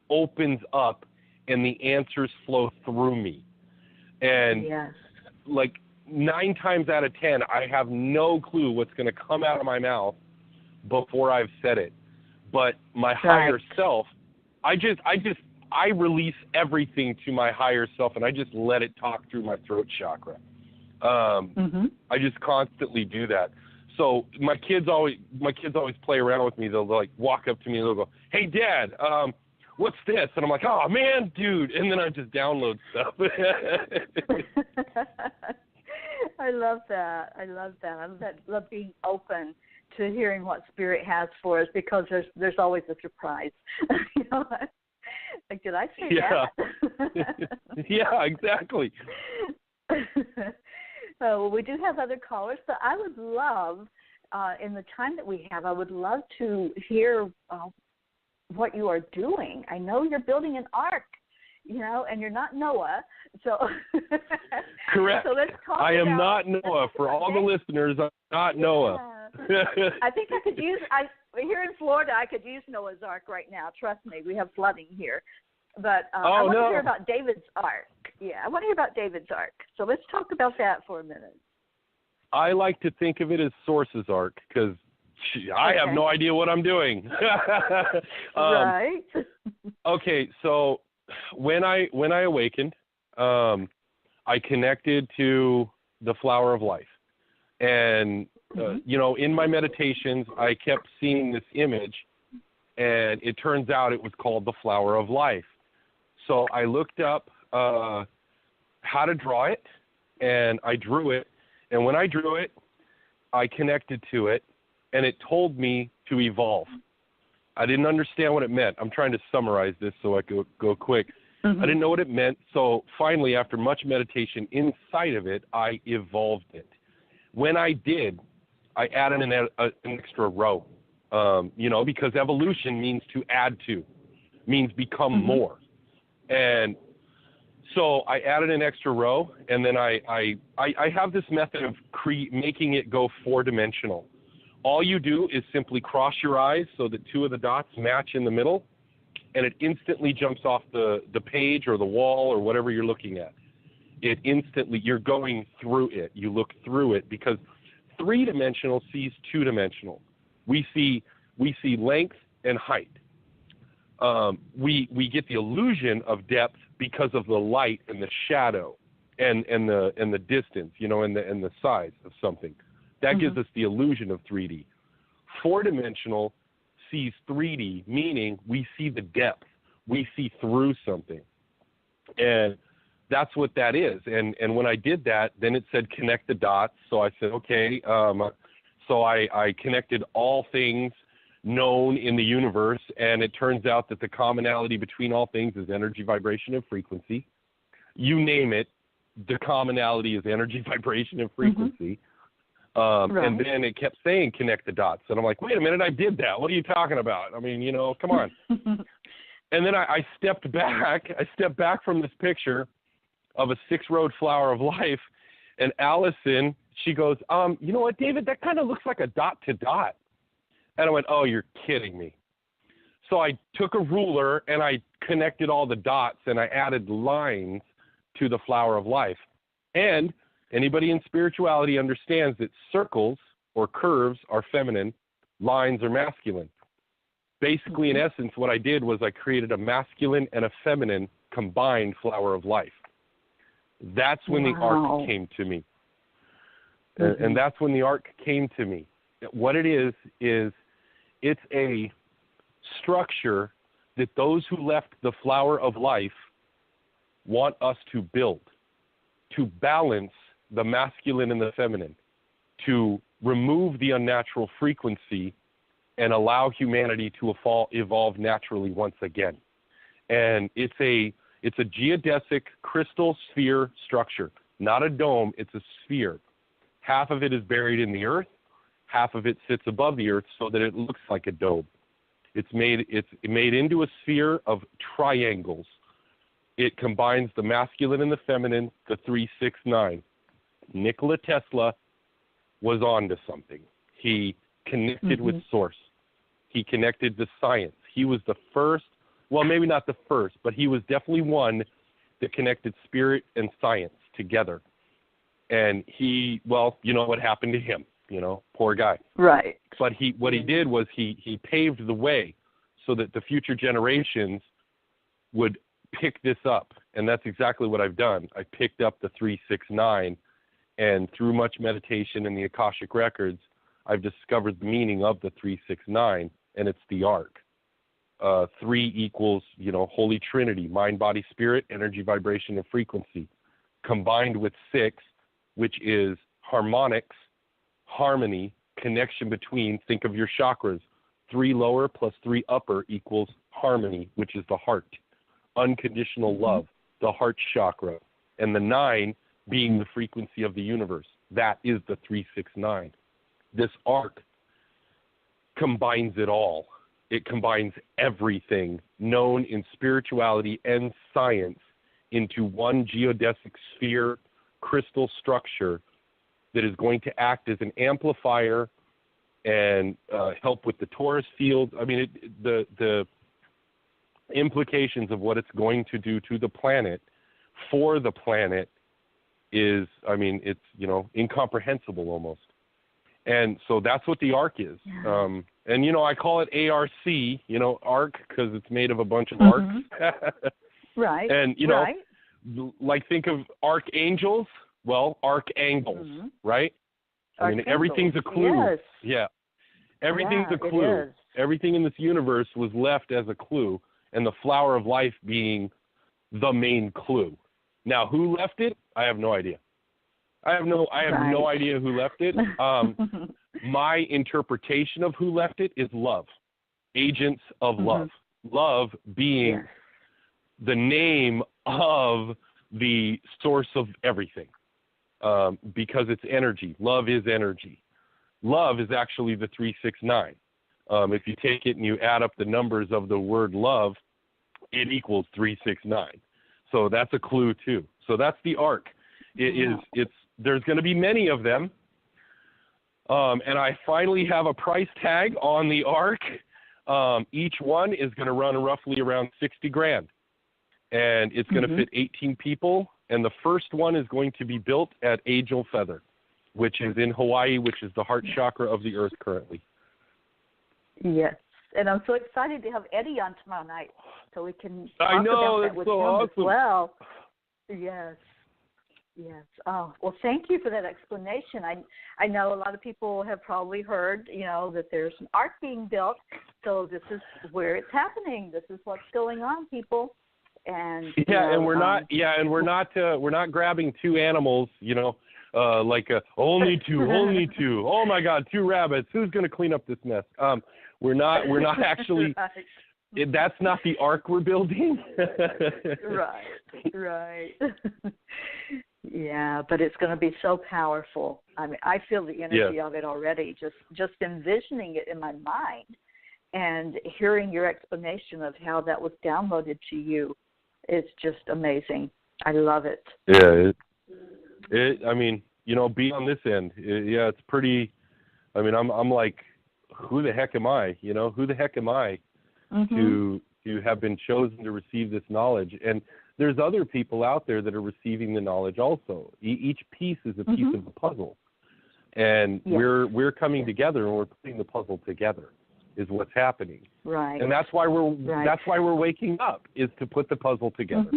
[SPEAKER 5] opens up and the answers flow through me. And like 9 times out of 10, I have no clue what's going to come out of my mouth before I've said it. But my higher self, I release everything to my higher self and I just let it talk through my throat chakra. I just constantly do that. So my kids always play around with me. They'll like walk up to me and they'll go, "Hey, Dad, what's this?" And I'm like, "Oh man, dude!" And then I just download stuff.
[SPEAKER 4] I love that. I love being open to hearing what Spirit has for us, because there's always a surprise. You know, like, did I say that?
[SPEAKER 5] Yeah, exactly.
[SPEAKER 4] Well, we do have other callers, but I would love, in the time that we have, I would love to hear what you are doing. I know you're building an ark, you know, and you're not Noah, so
[SPEAKER 5] correct.
[SPEAKER 4] So let's talk.
[SPEAKER 5] I am not Noah. For all the listeners, I'm not Noah.
[SPEAKER 4] I think I could use. Here in Florida, I could use Noah's Ark right now. Trust me, we have flooding here. But I want to hear about David's Ark. Yeah, I want to hear about David's Ark. So let's talk about that for a minute.
[SPEAKER 5] I like to think of it as Source's Ark, because I have no idea what I'm doing.
[SPEAKER 4] Right.
[SPEAKER 5] Okay, so when I awakened, I connected to the flower of life. And, you know, in my meditations, I kept seeing this image, and it turns out it was called the flower of life. So I looked up how to draw it, and I drew it. And when I drew it, I connected to it, and it told me to evolve. I didn't understand what it meant. I'm trying to summarize this so I could go quick. I didn't know what it meant. So finally, after much meditation inside of it, I evolved it. When I did, I added an extra row, you know, because evolution means to add to, means become more. And so I added an extra row, and then I have this method of making it go 4-dimensional. All you do is simply cross your eyes so that 2 of the dots match in the middle, and it instantly jumps off the page or the wall or whatever you're looking at. It instantly, you're going through it. You look through it, because 3-dimensional sees 2-dimensional. We see length and height. We get the illusion of depth because of the light and the shadow and the distance, you know, and the size of something. That gives us the illusion of 3D. 4-dimensional sees 3D, meaning we see the depth. We see through something. And that's what that is. And when I did that, then it said connect the dots. So I said, okay. So I connected all things known in the universe, and it turns out that the commonality between all things is energy, vibration, and frequency. You name it, the commonality is energy, vibration, and frequency. And then it kept saying connect the dots. And I'm like, wait a minute, I did that. What are you talking about? I mean, you know, come on. And then I stepped back. I stepped back from this picture of a 6-rowed flower of life. And Allison, she goes, you know what, David, that kind of looks like a dot to dot. And I went, oh, you're kidding me. So I took a ruler and I connected all the dots and I added lines to the flower of life. And anybody in spirituality understands that circles or curves are feminine, lines are masculine. Basically, in essence, what I did was I created a masculine and a feminine combined flower of life. That's when the arc came to me. And that's when the arc came to me. What it is it's a structure that those who left the flower of life want us to build, to balance the masculine and the feminine, to remove the unnatural frequency and allow humanity to evolve naturally once again. And it's a geodesic crystal sphere structure, not a dome, it's a sphere. Half of it is buried in the earth, half of it sits above the earth so that it looks like a dome. It's made into a sphere of triangles. It combines the masculine and the feminine, the 3, 6, 9. Nikola Tesla was on to something. He connected with source. He connected to science. He was the first, well, maybe not the first, but he was definitely one that connected spirit and science together. And he, well, you know what happened to him, you know, poor guy.
[SPEAKER 4] Right.
[SPEAKER 5] But what he did was he paved the way so that the future generations would pick this up. And that's exactly what I've done. I picked up the 3, 6, 9, and through much meditation in the Akashic Records, I've discovered the meaning of the 3, 6, 9, and it's the arc. 3 equals, you know, Holy Trinity, mind, body, spirit, energy, vibration, and frequency, combined with 6, which is harmonics, harmony, connection between, think of your chakras, 3 lower plus 3 upper equals harmony, which is the heart. Unconditional love, the heart chakra. And the 9 being the frequency of the universe. That is the 369. This arc combines it all. It combines everything known in spirituality and science into one geodesic sphere crystal structure that is going to act as an amplifier and help with the torus field. I mean, the implications of what it's going to do to the planet, for the planet, is, I mean, it's, you know, incomprehensible almost. And so that's what the arc is.
[SPEAKER 4] Yeah.
[SPEAKER 5] And, you know, I call it ARC, you know, arc, because it's made of a bunch of arcs.
[SPEAKER 4] Right.
[SPEAKER 5] And, you know, like think of archangels, well, archangles, right? I mean, everything's a clue.
[SPEAKER 4] Yes.
[SPEAKER 5] Yeah. Everything's a clue. Everything in this universe was left as a clue, and the flower of life being the main clue. Now, who left it? I have no idea. I have no idea who left it. My interpretation of who left it is love. Agents of love. Love being the name of the source of everything. Because it's energy. Love is energy. Love is actually the 369. If you take it and you add up the numbers of the word love, it equals 369. So that's a clue too. So that's the arc. There's going to be many of them. And I finally have a price tag on the arc. Each one is going to run roughly around $60,000. And it's going to fit 18 people. And the first one is going to be built at Angel Feather, which is in Hawaii, which is the heart chakra of the earth currently.
[SPEAKER 4] Yes. And I'm so excited to have Eddie on tomorrow night so we can talk
[SPEAKER 5] I know,
[SPEAKER 4] about
[SPEAKER 5] that's
[SPEAKER 4] that with
[SPEAKER 5] so
[SPEAKER 4] him
[SPEAKER 5] awesome.
[SPEAKER 4] as well. Yes. Yes. Oh, well, thank you for that explanation. I know a lot of people have probably heard, you know, that there's an ark being built. So this is where it's happening. This is what's going on, people. And
[SPEAKER 5] we're not grabbing 2 animals, you know, like only 2. Oh my God, 2 rabbits. Who's going to clean up this mess? We're not actually. That's not the ark we're building. Right.
[SPEAKER 4] Yeah, but it's going to be so powerful. I mean, I feel the energy of it already. Just envisioning it in my mind and hearing your explanation of how that was downloaded to you. It's just amazing. I love it.
[SPEAKER 5] Yeah, I mean, you know, being on this end, it's pretty. I mean, I'm like, who the heck am I? You know, who the heck am I to have been chosen to receive this knowledge? And there's other people out there that are receiving the knowledge also. Each piece is a piece of the puzzle, and we're coming together and we're putting the puzzle together. Is what's happening.
[SPEAKER 4] Right.
[SPEAKER 5] And that's why we're waking up, is to put the puzzle together.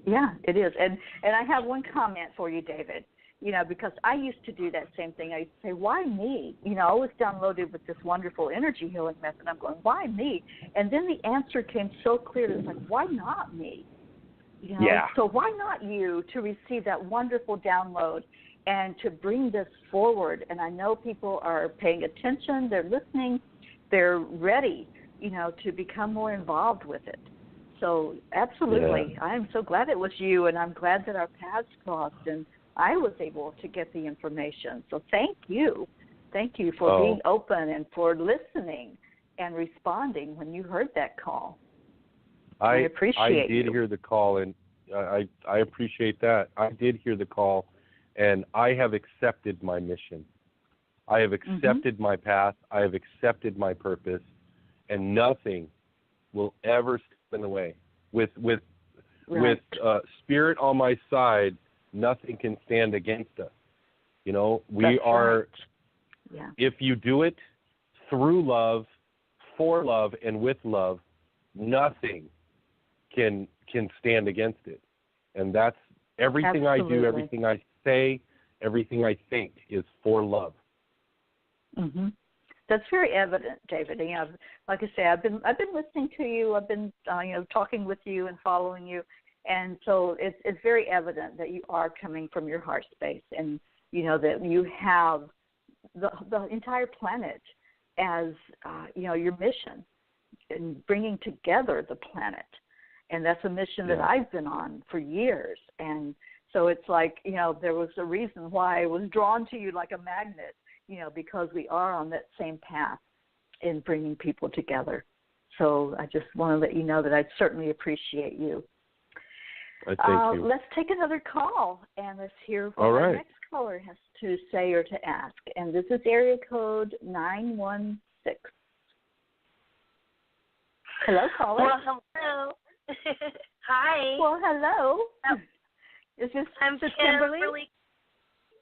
[SPEAKER 4] Yeah, it is. And I have one comment for you, David. You know, because I used to do that same thing. I used to say, why me? You know, I was downloaded with this wonderful energy healing method. I'm going, why me? And then the answer came so clear. It's like, why not me? You know?
[SPEAKER 5] Yeah.
[SPEAKER 4] So why not you to receive that wonderful download and to bring this forward? And I know people are paying attention. They're listening. They're ready, you know, to become more involved with it. So absolutely. I'm so glad it was you, and I'm glad that our paths crossed and I was able to get the information. So thank you. Thank you for being open and for listening and responding when you heard that call. I appreciate
[SPEAKER 5] I did hear the call, and I appreciate that. I did hear the call, and I have accepted my mission. I have accepted my path. I have accepted my purpose, and nothing will ever stand in the way. With spirit on my side, nothing can stand against us. You know, we are. Yeah. If you do it through love, for love, and with love, nothing can stand against it. And that's everything. Absolutely. I do, everything I say, everything I think is for love.
[SPEAKER 4] That's very evident, David. You know, like I say, I've been listening to you. I've been talking with you and following you, and so it's very evident that you are coming from your heart space, and you know that you have the entire planet as your mission, and bringing together the planet. And that's a mission that I've been on for years. And so it's like, there was a reason why I was drawn to you like a magnet, because we are on that same path in bringing people together. So I just want to let you know that I certainly appreciate you.
[SPEAKER 5] I thank you.
[SPEAKER 4] Let's take another call, and let's hear what our next caller has to say or to ask. And this is area code 916. Hello, caller.
[SPEAKER 7] Well, hello. Hi.
[SPEAKER 4] Well, hello. Is this
[SPEAKER 7] Kimberly?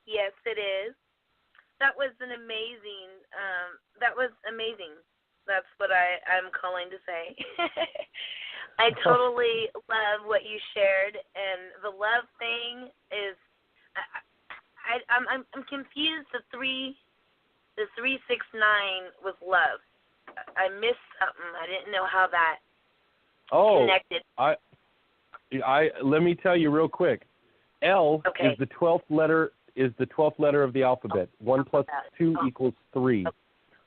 [SPEAKER 7] Yes, it is. That was an amazing. That was amazing. That's what I'm calling to say. I totally love what you shared, and the love thing is. I'm confused. The 369 was love. I missed something. I didn't know how that connected.
[SPEAKER 5] Let me tell you real quick. L is the 12th letter. Is the 12th letter of the alphabet. 1 plus 2 equals 3.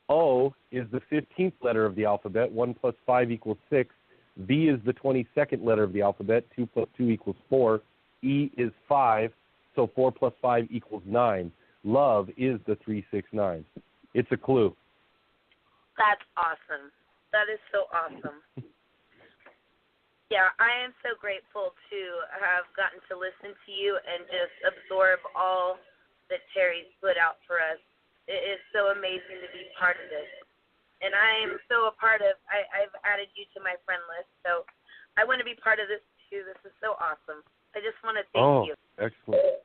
[SPEAKER 5] O is the 15th letter of the alphabet. 1 plus 5 equals 6. V is the 22nd letter of the alphabet. 2 plus 2 equals 4. E is 5. So 4 plus 5 equals 9. Love is the 369. It's a clue.
[SPEAKER 7] That's awesome. That is so awesome. Yeah, I am so grateful to have gotten to listen to you and just absorb all that Terry's put out for us. It is so amazing to be part of this. And I am so a part of, I've added you to my friend list, so I want to be part of this too. This is so awesome. I just want to thank you.
[SPEAKER 5] Excellent.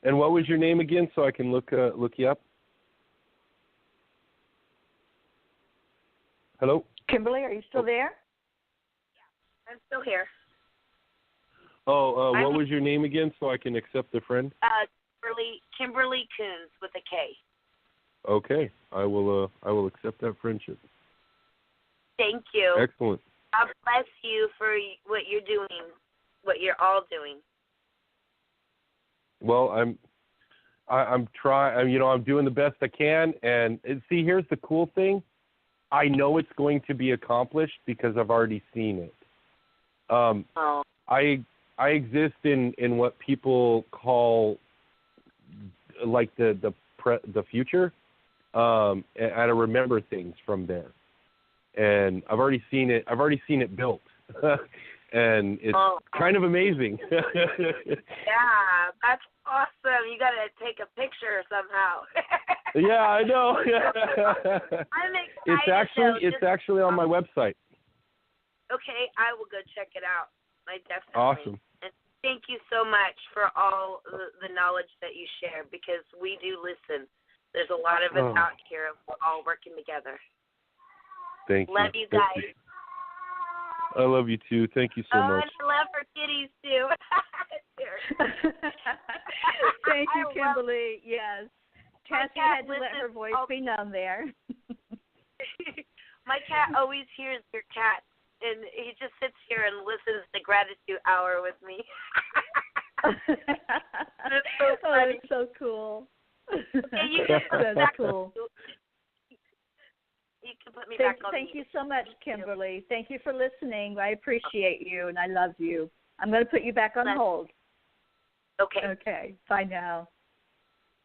[SPEAKER 5] And what was your name again so I can look you up? Hello?
[SPEAKER 4] Kimberly, are you still there?
[SPEAKER 7] I'm still here.
[SPEAKER 5] What was your name again so I can accept the friend?
[SPEAKER 7] Kimberly Coons with a K.
[SPEAKER 5] Okay, I will accept that friendship.
[SPEAKER 7] Thank you.
[SPEAKER 5] Excellent.
[SPEAKER 7] God bless you for what you're doing, what you're all doing.
[SPEAKER 5] Well, I'm trying. I'm doing the best I can, and see, here's the cool thing. I know it's going to be accomplished because I've already seen it. I exist in what people call like the future, and I remember things from there, and I've already seen it. I've already seen it built, and it's kind of amazing.
[SPEAKER 7] Yeah, that's awesome. You got to take a picture somehow.
[SPEAKER 5] Yeah, I know.
[SPEAKER 7] I'm excited.
[SPEAKER 5] It's actually on my website.
[SPEAKER 7] Okay, I will go check it out. I definitely.
[SPEAKER 5] Awesome.
[SPEAKER 7] And thank you so much for all the knowledge that you share, because we do listen. There's a lot of us out here, and we're all working together.
[SPEAKER 5] Thank you.
[SPEAKER 7] Love you guys.
[SPEAKER 5] I love you too. Thank you so much.
[SPEAKER 7] And I love her kitties too.
[SPEAKER 4] Thank you, Kimberly. Yes. Cassie had to let her voice be known there.
[SPEAKER 7] My cat always hears your cat, and he just sits here and listens to Gratitude Hour with me. It's so funny.
[SPEAKER 4] That's so cool.
[SPEAKER 7] Okay, you can put
[SPEAKER 4] That's
[SPEAKER 7] back
[SPEAKER 4] cool.
[SPEAKER 7] You can put me back on
[SPEAKER 4] Thank
[SPEAKER 7] mute.
[SPEAKER 4] you so much, Kimberly. Thank you for listening. I appreciate you, and I love you. I'm going to put you back on hold.
[SPEAKER 7] Okay.
[SPEAKER 4] Okay. Bye now.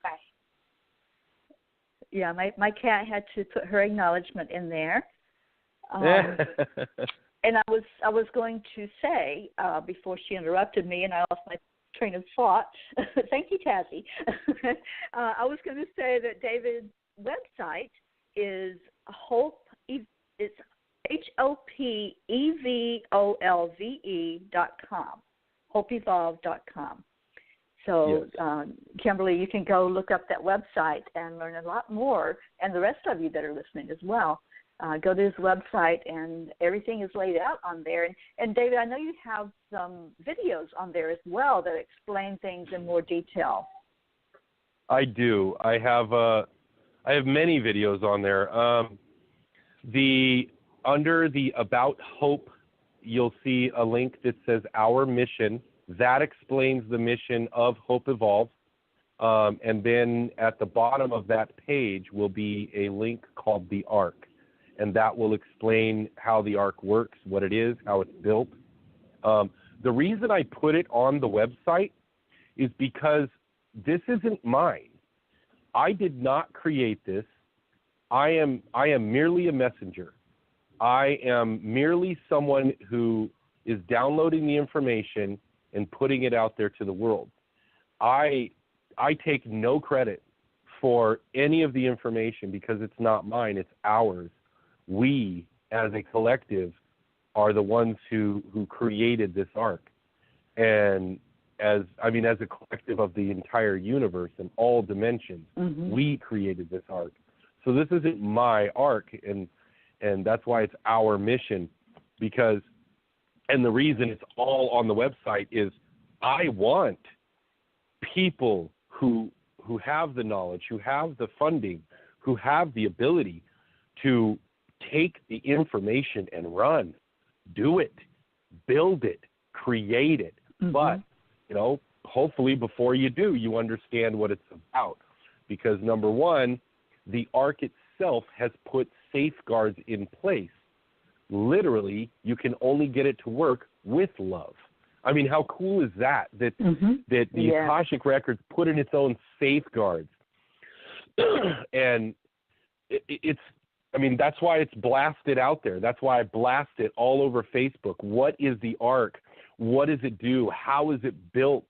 [SPEAKER 7] Bye.
[SPEAKER 4] Yeah, my cat had to put her acknowledgement in there. And I was going to say before she interrupted me, and I lost my train of thought. Thank you, Tassie. I was going to say that David's website is it's HOPEVOLVE.com, HOPevolve.com. So, yes. Kimberly, you can go look up that website and learn a lot more, and the rest of you that are listening as well. Go to his website, and everything is laid out on there. And David, I know you have some videos on there as well that explain things in more detail.
[SPEAKER 5] I do. I have many videos on there. Under the About Hope, you'll see a link that says Our Mission. That explains the mission of HOPevolve. And then at the bottom of that page will be a link called the Ark. And that will explain how the Ark works, what it is, how it's built. The reason I put it on the website is because this isn't mine. I did not create this. I am merely a messenger. I am merely someone who is downloading the information and putting it out there to the world. I take no credit for any of the information because it's not mine, it's ours. We, as a collective, are the ones who created this Ark. And as a collective of the entire universe in all dimensions, we created this Ark. So this isn't my Ark, and that's why it's our mission. And the reason it's all on the website is I want people who have the knowledge, who have the funding, who have the ability to take the information and run, do it, build it, create it. But, hopefully before you do, you understand what it's about. Because number one, the Ark itself has put safeguards in place. Literally, you can only get it to work with love. I mean, how cool is that? That the Akashic Records put in its own safeguards. And that's why it's blasted out there. That's why I blast it all over Facebook. What is the Ark? What does it do? How is it built?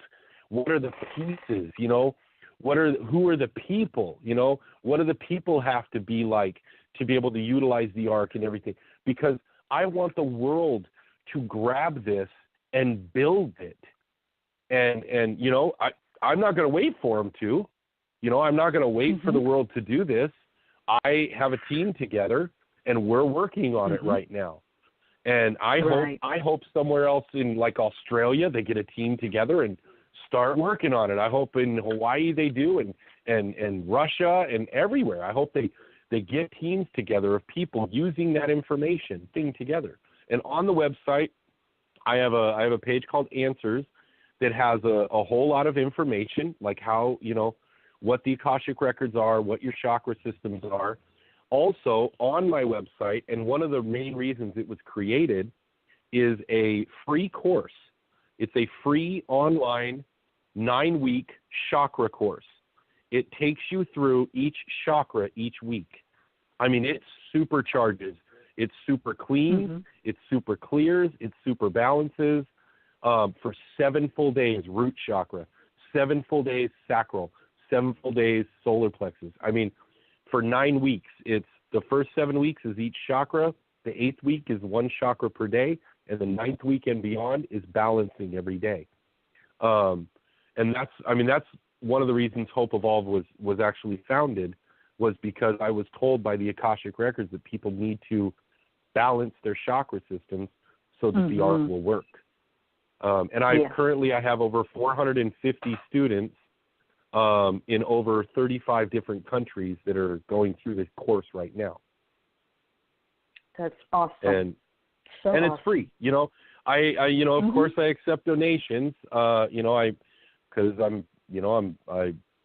[SPEAKER 5] What are the pieces? Who are the people? What do the people have to be like to be able to utilize the Ark and everything? Because I want the world to grab this and build it. And I'm not going to wait for them to. I'm not going to wait for the world to do this. I have a team together, and we're working on it right now. And I hope somewhere else in like Australia they get a team together and start working on it. I hope in Hawaii they do, and Russia and everywhere. I hope they get teams together of people using that information thing together. And on the website, I have a page called Answers that has a whole lot of information, like how, what the Akashic Records are, what your chakra systems are. Also, on my website, and one of the main reasons it was created is a free course. It's a free online 9-week chakra course. It takes you through each chakra each week. I mean, it supercharges. It super cleans. It super clears. It super balances for 7 full days, root chakra, 7 full days, sacral, 7 full days, solar plexus. I mean, for 9 weeks, it's the first 7 weeks is each chakra. The 8th week is 1 chakra per day. And the 9th week and beyond is balancing every day. And that's one of the reasons HOPevolve was actually founded, was because I was told by the Akashic Records that people need to balance their chakra systems so that the Ark will work. And I have over 450 students in over 35 different countries that are going through this course right now.
[SPEAKER 4] That's awesome.
[SPEAKER 5] And
[SPEAKER 4] awesome.
[SPEAKER 5] It's free. Of course I accept donations. I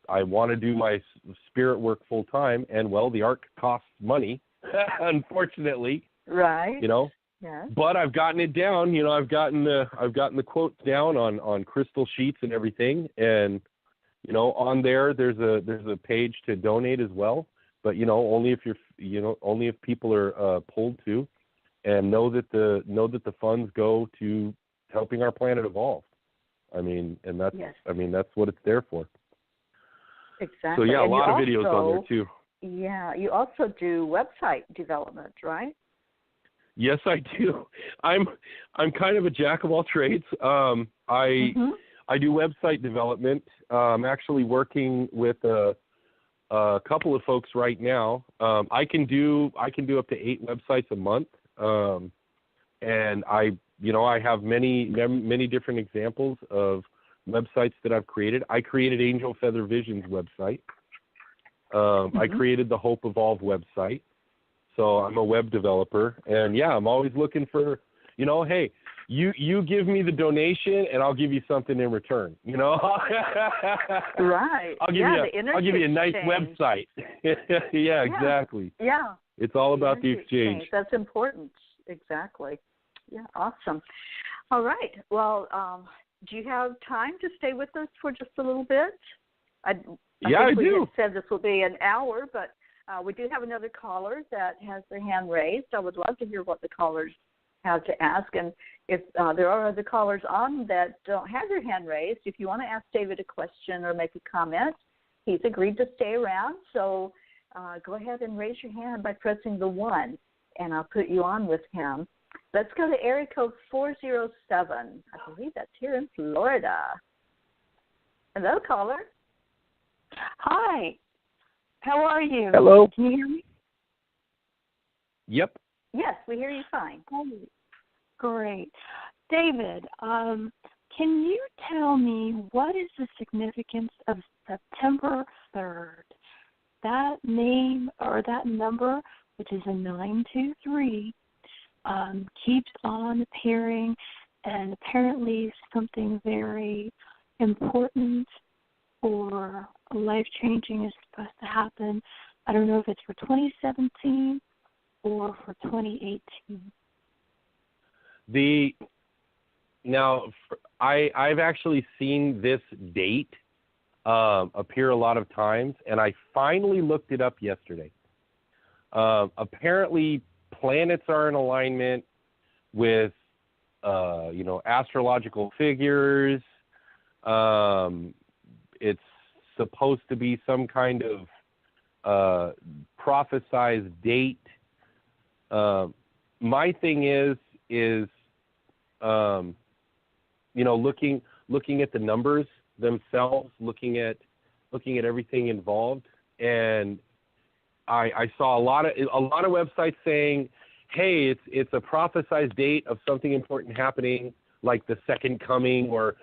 [SPEAKER 5] want to do my spirit work full time, and the Ark costs money, unfortunately.
[SPEAKER 4] Right.
[SPEAKER 5] Yeah. But I've gotten it down. I've gotten the quotes down on crystal sheets and everything, and on there's a page to donate as well. But only if people are pulled to, and know that the funds go to helping our planet evolve. That's what it's there for.
[SPEAKER 4] Exactly.
[SPEAKER 5] So a lot of videos on there too.
[SPEAKER 4] Yeah, you also do website development, right?
[SPEAKER 5] Yes, I do. I'm kind of a jack of all trades. I do website development. I'm actually working with a couple of folks right now. I can do up to 8 websites a month, and I have many different examples of websites that I've created. I created Angel Feather Vision's website. I created the HOPevolve website. So I'm a web developer, and I'm always looking for, hey, you give me the donation, and I'll give you something in return. You know.
[SPEAKER 4] Right.
[SPEAKER 5] I'll give you a nice website. Yeah, exactly.
[SPEAKER 4] Yeah.
[SPEAKER 5] It's all about the exchange.
[SPEAKER 4] That's important. Exactly. Yeah. Awesome. All right. Well, do you have time to stay with us for just a little bit? I think we
[SPEAKER 5] do.
[SPEAKER 4] had said this will be an hour, but we do have another caller that has their hand raised. I would love to hear what the callers have to ask. And if there are other callers on that don't have their hand raised, if you want to ask David a question or make a comment, he's agreed to stay around. So go ahead and raise your hand by pressing the 1, and I'll put you on with him. Let's go to area code 407. I believe that's here in Florida. Hello, caller.
[SPEAKER 6] Hi. How are you?
[SPEAKER 5] Hello.
[SPEAKER 6] Can you hear me?
[SPEAKER 5] Yep.
[SPEAKER 4] Yes, we hear you fine.
[SPEAKER 6] Great. David, can you tell me what is the significance of September 3rd? That name or that number, which is a 923, keeps on appearing, and apparently something very important or life-changing is supposed to happen. I don't know if it's for 2017 or for 2018.
[SPEAKER 5] I've actually seen this date appear a lot of times, and I finally looked it up yesterday. Apparently, planets are in alignment with, astrological figures. It's supposed to be some kind of prophesized date. My thing is looking at the numbers themselves, looking at everything involved, and I saw a lot of websites saying, hey, it's a prophesized date of something important happening, like the second coming, or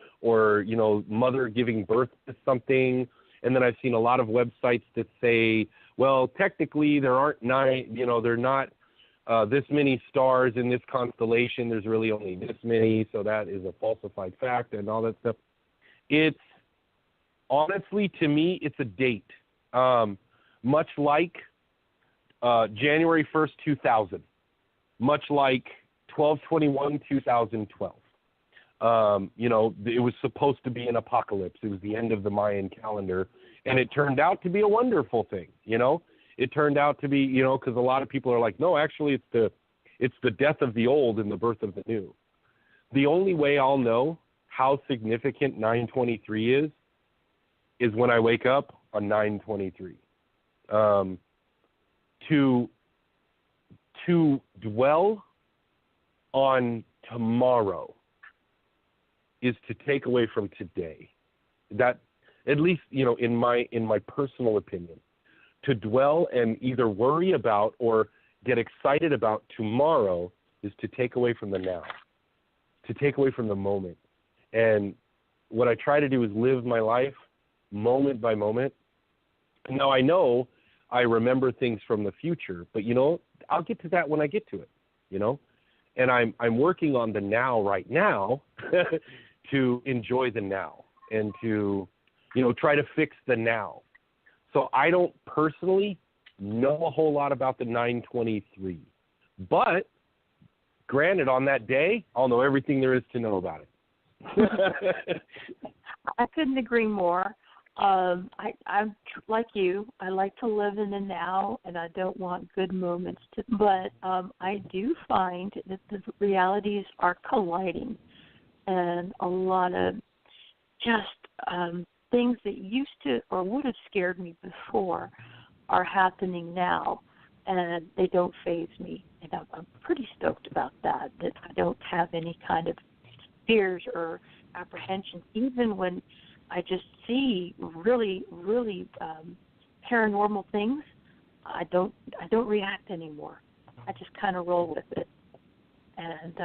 [SPEAKER 5] mother giving birth to something. And then I've seen a lot of websites that say, well, technically there aren't they're not this many stars in this constellation. There's really only this many, so that is a falsified fact and all that stuff. It's honestly, to me, it's a date, much like January 1st, 2000, much like 12/21/2012. It was supposed to be an apocalypse. It was the end of the Mayan calendar, and it turned out to be a wonderful thing. It turned out to be, because a lot of people are like, no, actually, it's the death of the old and the birth of the new. The only way I'll know how significant 9/23 is when I wake up on 9/23. To dwell on tomorrow is to take away from today. That, at least, in my personal opinion, to dwell and either worry about or get excited about tomorrow is to take away from the now, to take away from the moment. And what I try to do is live my life moment by moment. Now, I know I remember things from the future, but, I'll get to that when I get to it, And I'm working on the now right now to enjoy the now and to, try to fix the now. So I don't personally know a whole lot about the 9/23. But, granted, on that day, I'll know everything there is to know about it.
[SPEAKER 6] I couldn't agree more. I'm like you. I like to live in the now, and I don't want good moments. But I do find that the realities are colliding, and a lot of just things that used to or would have scared me before are happening now, and they don't faze me. And I'm pretty stoked about that I don't have any kind of fears or apprehension, even when I just see really, really paranormal things. I don't react anymore. I just kind of roll with it. And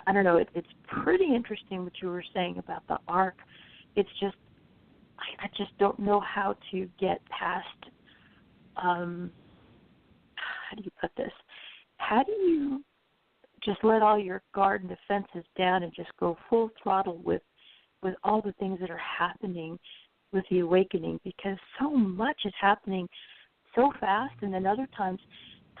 [SPEAKER 6] I don't know. It's pretty interesting what you were saying about the ark. It's just I just don't know how to get past. How do you put this? How do you
[SPEAKER 2] just let all your guard and defenses down and just go full throttle with all the things that are happening with the awakening, because so much is happening so fast, and then other times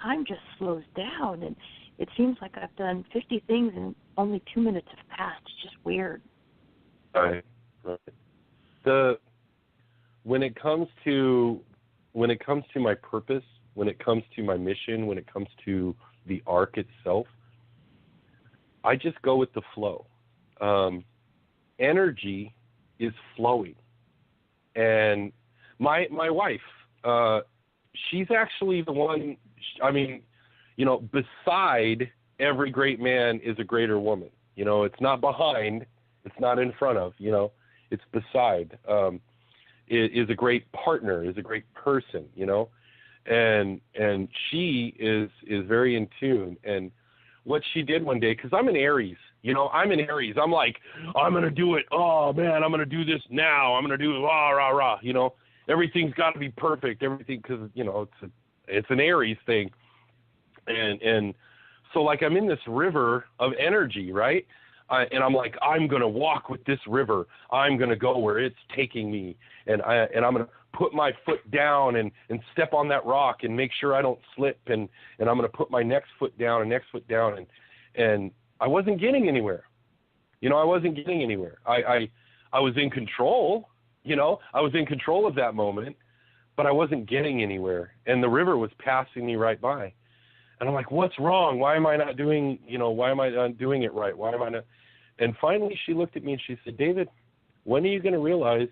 [SPEAKER 2] time just slows down, and it seems like I've done 50 things and only 2 minutes have passed. It's just weird.
[SPEAKER 5] Right. When it comes to my purpose, when it comes to my mission, when it comes to the arc itself, I just go with the flow. Energy is flowing. And my wife, she's actually the one, I mean, you know, beside every great man is a greater woman. You know, it's not behind, it's not in front of, you know, it's beside. Is a great partner, is a great person, you know. And she is very in tune. And what she did one day, because I'm an Aries, you know, I'm like, I'm going to do it. Oh, man, I'm going to do this now. I'm going to do it, rah, rah, rah. You know, everything's got to be perfect, everything, because, you know, it's an Aries thing. And so, like, I'm in this river of energy, right? And I'm like, I'm going to walk with this river. I'm going to go where it's taking me. And I'm going to put my foot down and step on that rock and make sure I don't slip. And I'm going to put my next foot down. And I wasn't getting anywhere. You know, I wasn't getting anywhere. I was in control, you know. I was in control of that moment, but I wasn't getting anywhere. And the river was passing me right by. And I'm like, what's wrong? Why am I not doing, you know, why am I not doing it right? Why am I not? And finally she looked at me and she said, David, when are you going to realize,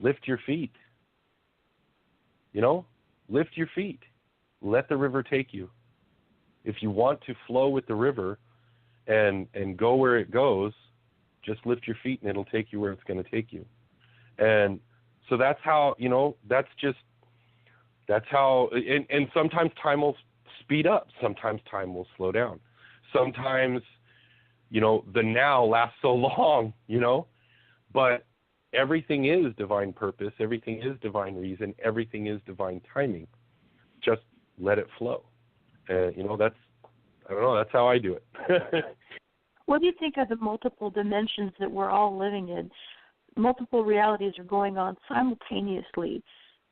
[SPEAKER 5] lift your feet? You know, lift your feet. Let the river take you. If you want to flow with the river and go where it goes, just lift your feet and it'll take you where it's going to take you. And so that's how, you know, that's how, and sometimes time will speed up. Sometimes time will slow down. Sometimes, you know, the now lasts so long, you know, but everything is divine purpose. Everything is divine reason. Everything is divine timing. Just let it flow. You know, that's how I do it.
[SPEAKER 2] What do you think of the multiple dimensions that we're all living in? Multiple realities are going on simultaneously,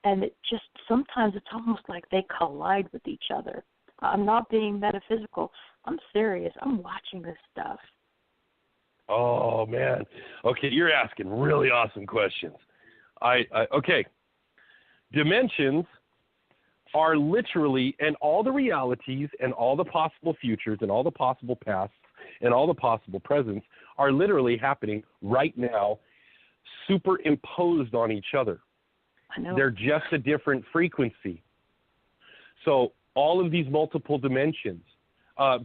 [SPEAKER 2] and it just, sometimes it's almost like they collide with each other. I'm not being metaphysical. I'm serious. I'm watching this stuff.
[SPEAKER 5] Oh, man. Okay, you're asking really awesome questions. Okay. Dimensions are literally, and all the realities and all the possible futures and all the possible pasts and all the possible presents are literally happening right now, superimposed on each other.
[SPEAKER 2] I know.
[SPEAKER 5] They're just a different frequency. So all of these multiple dimensions,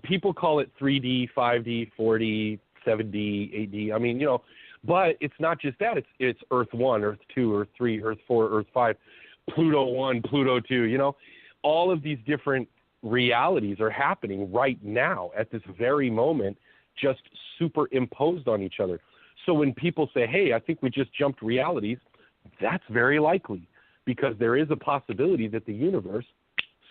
[SPEAKER 5] people call it 3D, 5D, 4D, 7D, 8D. I mean, you know, but it's not just that. It's Earth 1, Earth 2, Earth 3, Earth 4, Earth 5, Pluto 1, Pluto 2, you know. All of these different realities are happening right now at this very moment, just superimposed on each other. So when people say, hey, I think we just jumped realities, that's very likely, because there is a possibility that the universe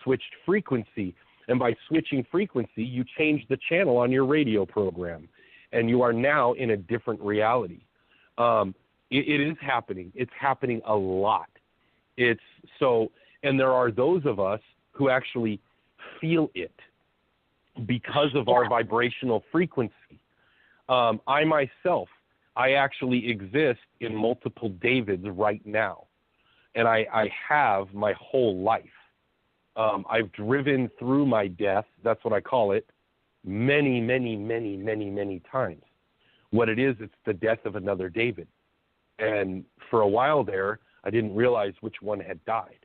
[SPEAKER 5] switched frequency. And by switching frequency, you change the channel on your radio program, and you are now in a different reality. It is happening. It's happening a lot. And there are those of us who actually feel it because of our vibrational frequency. I myself, I actually exist in multiple Davids right now, and I have my whole life. I've driven through my death, that's what I call it, many, many, many, many, many times. What it is, it's the death of another David. And for a while there, I didn't realize which one had died.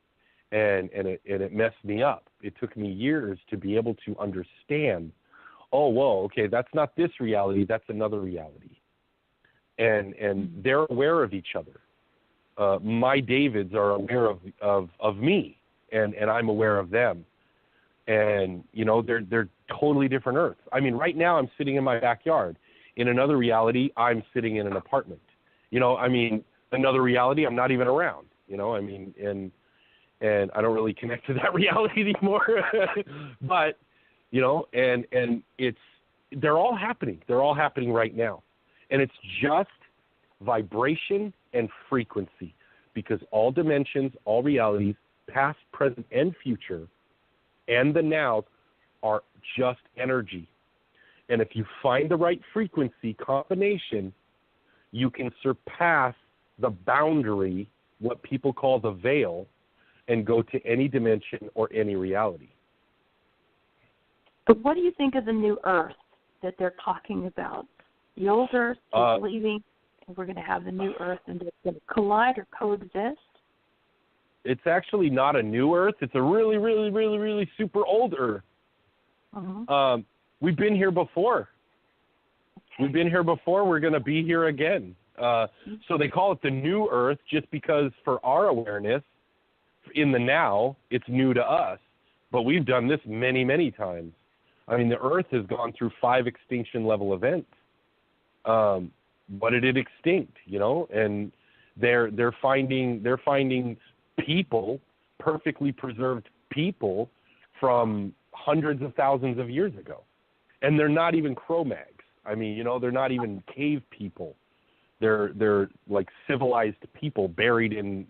[SPEAKER 5] And it messed me up. It took me years to be able to understand, oh, whoa, okay, that's not this reality, that's another reality. And they're aware of each other. My Davids are aware of me, and I'm aware of them. And, you know, they're totally different Earths. I mean, right now I'm sitting in my backyard. In another reality, I'm sitting in an apartment. You know, I mean, another reality, I'm not even around. You know, I mean, and I don't really connect to that reality anymore. But you know, and they're all happening. They're all happening right now. And it's just vibration and frequency, because all dimensions, all realities, past, present, and future, and the now are just energy. And if you find the right frequency combination, you can surpass the boundary, what people call the veil, and go to any dimension or any reality.
[SPEAKER 2] But what do you think of the new Earth that they're talking about? The old Earth is leaving, and we're going to have the new Earth, and they're going to collide or coexist?
[SPEAKER 5] It's actually not a new Earth. It's a really, really, really, really super old Earth.
[SPEAKER 2] Uh-huh.
[SPEAKER 5] We've been here before.
[SPEAKER 2] Okay.
[SPEAKER 5] We've been here before. We're going to be here again. So they call it the new Earth just because for our awareness, in the now, it's new to us. But we've done this many, many times. I mean, the Earth has gone through 5 extinction level events. But it extinct, you know, and they're finding people, perfectly preserved people from hundreds of thousands of years ago. And they're not even Cro-Mags. I mean, you know, they're not even cave people. They're like civilized people buried in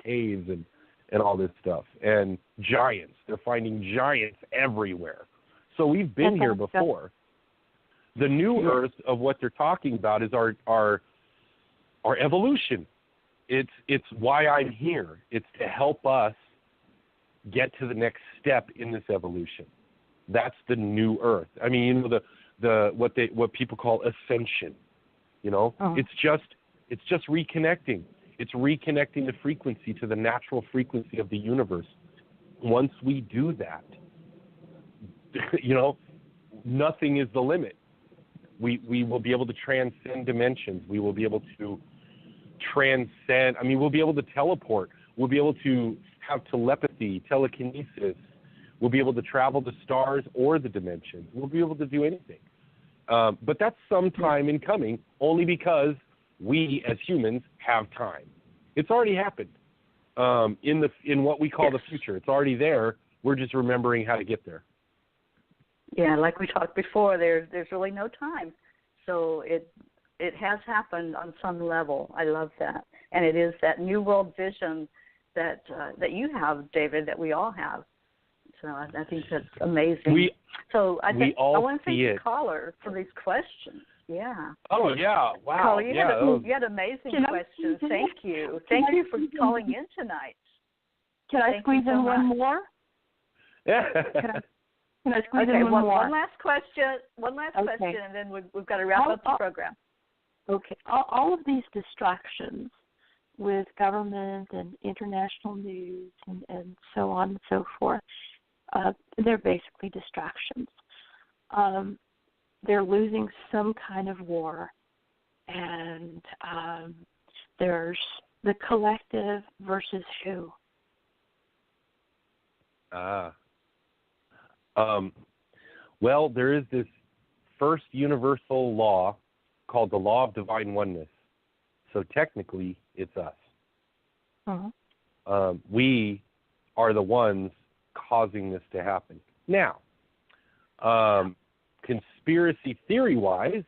[SPEAKER 5] caves and all this stuff. And giants. They're finding giants everywhere. So we've been here before. The new Earth of what they're talking about is our evolution. It's why I'm here. It's to help us get to the next step in this evolution. That's the new Earth. I mean, you know, what people call ascension. You know, it's just reconnecting. It's reconnecting the frequency to the natural frequency of the universe. Once we do that, you know, nothing is the limit. We will be able to transcend dimensions. We will be able to transcend. I mean, we'll be able to teleport. We'll be able to have telepathy, telekinesis. We'll be able to travel the stars or the dimensions. We'll be able to do anything. But that's some time in coming, only because we as humans have time. It's already happened in what we call the future. It's already there. We're just remembering how to get there.
[SPEAKER 4] Yeah, like we talked before, there's really no time. So it has happened on some level. I love that. And it is that new world vision that you have, David, that we all have. So I think that's amazing. I want to thank the caller for these questions. Yeah.
[SPEAKER 5] Oh, yeah. Wow.
[SPEAKER 4] Caller, you had amazing questions. Thank you. Thank you for calling in tonight.
[SPEAKER 2] Can I squeeze in one more?
[SPEAKER 5] Yeah.
[SPEAKER 2] Can I squeeze in one more?
[SPEAKER 4] One last question. Question, and then we've got to wrap up the program.
[SPEAKER 2] Okay. All of these distractions with government and international news and so on and so forth, they're basically distractions. They're losing some kind of war, and there's the collective versus who.
[SPEAKER 5] Well, there is this first universal law called the law of divine oneness. So technically, it's us.
[SPEAKER 2] Uh-huh.
[SPEAKER 5] We are the ones causing this to happen. Now, conspiracy theory-wise,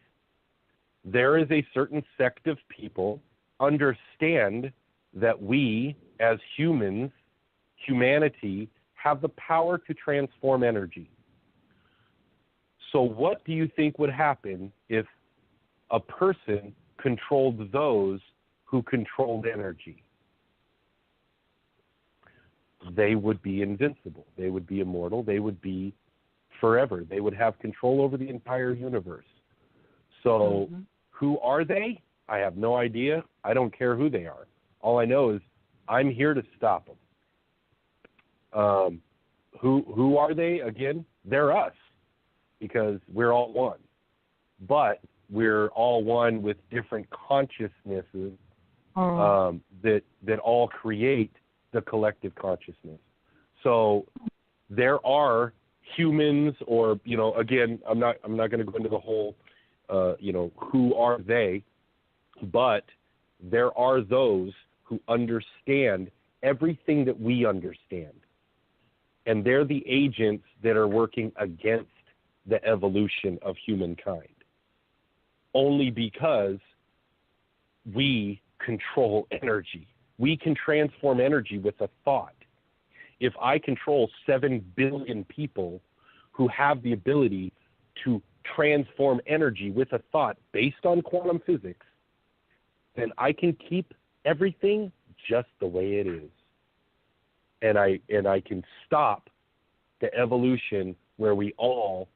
[SPEAKER 5] there is a certain sect of people understand that we, as humans, humanity, have the power to transform energy. So what do you think would happen if a person controlled those who controlled energy? They would be invincible. They would be immortal. They would be forever. They would have control over the entire universe. So who are they? I have no idea. I don't care who they are. All I know is I'm here to stop them. Who are they? Again, they're us, because we're all one. But we're all one with different consciousnesses that all create the collective consciousness. So there are humans, or again, I'm not going to go into the whole who are they, but there are those who understand everything that we understand. And they're the agents that are working against the evolution of humankind. Only because we control energy. We can transform energy with a thought. If I control 7 billion people who have the ability to transform energy with a thought based on quantum physics, then I can keep everything just the way it is. And I can stop the evolution where we all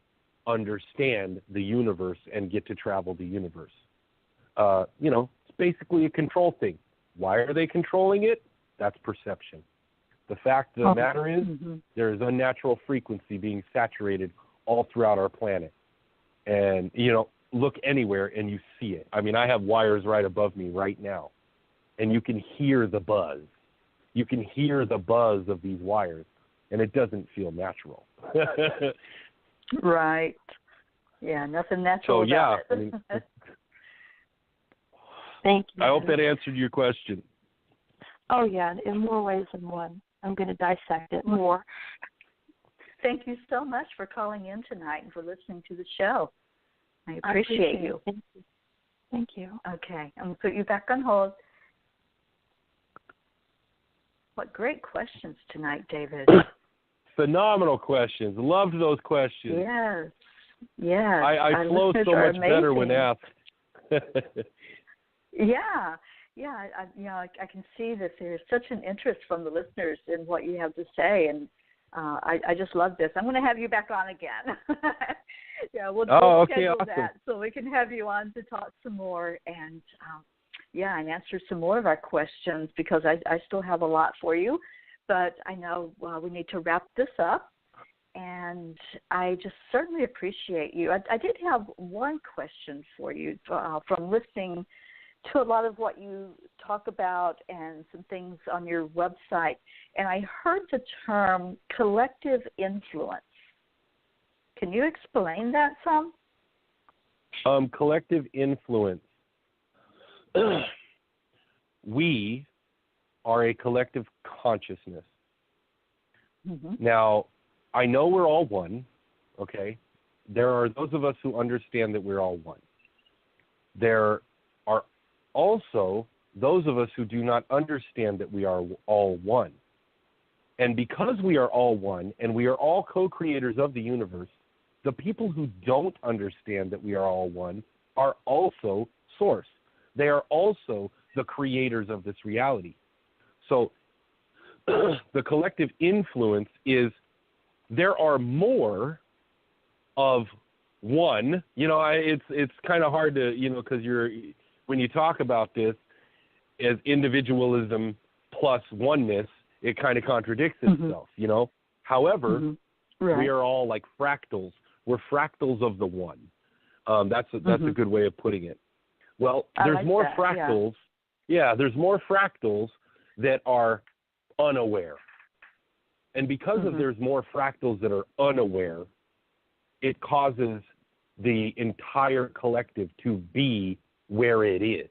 [SPEAKER 5] understand the universe and get to travel the universe. It's basically a control thing. Why are they controlling it? That's perception. The fact of the matter is there is unnatural frequency being saturated all throughout our planet. And, look anywhere and you see it. I mean, I have wires right above me right now, and you can hear the buzz. You can hear the buzz of these wires, and it doesn't feel natural.
[SPEAKER 4] Right. Yeah, nothing natural about it.
[SPEAKER 5] I mean,
[SPEAKER 2] Thank you.
[SPEAKER 5] I hope that answered your question.
[SPEAKER 2] Oh, yeah, in more ways than one. I'm going to dissect it more.
[SPEAKER 4] Thank you so much for calling in tonight and for listening to the show. I appreciate you.
[SPEAKER 2] Thank you.
[SPEAKER 4] Okay, I'm going to put you back on hold. What great questions tonight, David.
[SPEAKER 5] Phenomenal questions. Loved those questions.
[SPEAKER 4] Yes. Yes.
[SPEAKER 5] I flow so much better when asked.
[SPEAKER 4] Yeah. I can see that there's such an interest from the listeners in what you have to say, and I just love this. I'm going to have you back on again. We'll schedule that so we can have you on to talk some more and answer some more of our questions, because I still have a lot for you. But I know we need to wrap this up, and I just certainly appreciate you. I did have one question for you from listening to a lot of what you talk about and some things on your website, and I heard the term collective influence. Can you explain that some?
[SPEAKER 5] Collective influence. We are a collective consciousness. Mm-hmm. Now, I know we're all one, okay? There are those of us who understand that we're all one. There are also those of us who do not understand that we are all one. And because we are all one and we are all co-creators of the universe, the people who don't understand that we are all one are also source. They are also the creators of this reality. So the collective influence is there are more of one. It's kind of hard to, because when you talk about this as individualism plus oneness, it kind of contradicts itself, However, right. We are all like fractals. We're fractals of the one. That's a good way of putting it. Well, there's like more fractals. Yeah, there's more fractals that are unaware. And because of there's more fractals that are unaware, it causes the entire collective to be where it is.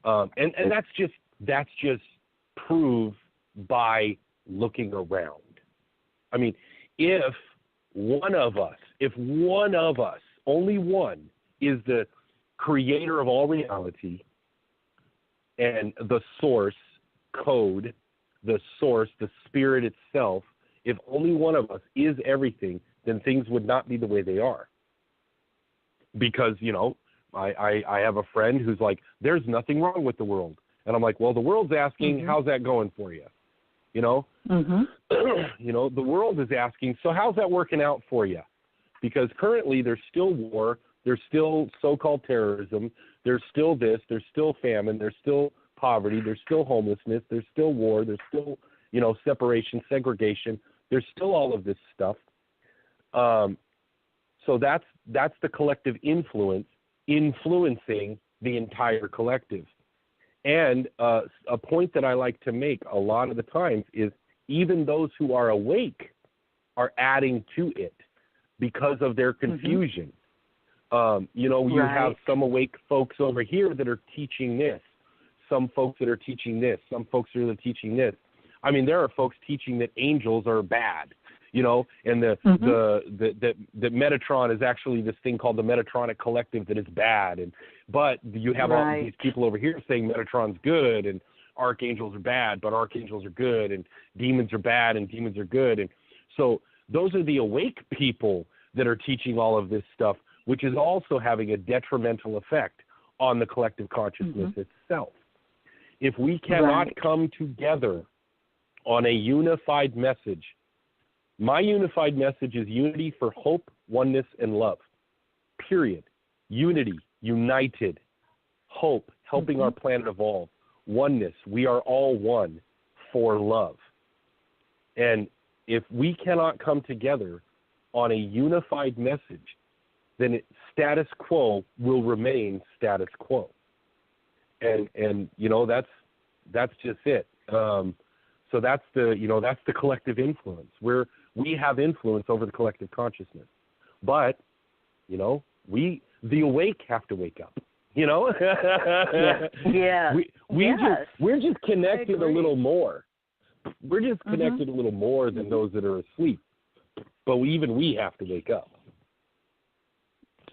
[SPEAKER 5] And that's just proved by looking around. I mean, if one of us, only one, is the creator of all reality and the source code, the source, the spirit itself, if only one of us is everything, then things would not be the way they are. Because, I have a friend who's like, there's nothing wrong with the world. And I'm like, well, the world's asking, how's that going for you? The world is asking, so how's that working out for you? Because currently there's still war, there's still so-called terrorism, there's still this, there's still famine, there's still poverty, there's still homelessness, there's still war, there's still, separation, segregation, there's still all of this stuff. So that's the collective influence influencing the entire collective. And a point that I like to make a lot of the times is even those who are awake are adding to it because of their confusion. You have some awake folks over here that are teaching this, some folks that are teaching this, some folks that are teaching this. I mean, there are folks teaching that angels are bad, you know, and that Metatron is actually this thing called the Metatronic Collective that is bad. But you have all these people over here saying Metatron's good and archangels are bad, but archangels are good, and demons are bad and demons are good. And so those are the awake people that are teaching all of this stuff, which is also having a detrimental effect on the collective consciousness itself. If we cannot come together on a unified message, my unified message is unity for hope, oneness, and love. Period. Unity, united. Hope, helping our planet evolve. Oneness, we are all one for love. And if we cannot come together on a unified message, then status quo will remain status quo. And you know, that's just it. So that's the collective influence, where we have influence over the collective consciousness. But, you know, the awake have to wake up. You know? We're just connected a little more. We're just connected a little more than those that are asleep. But even we have to wake up.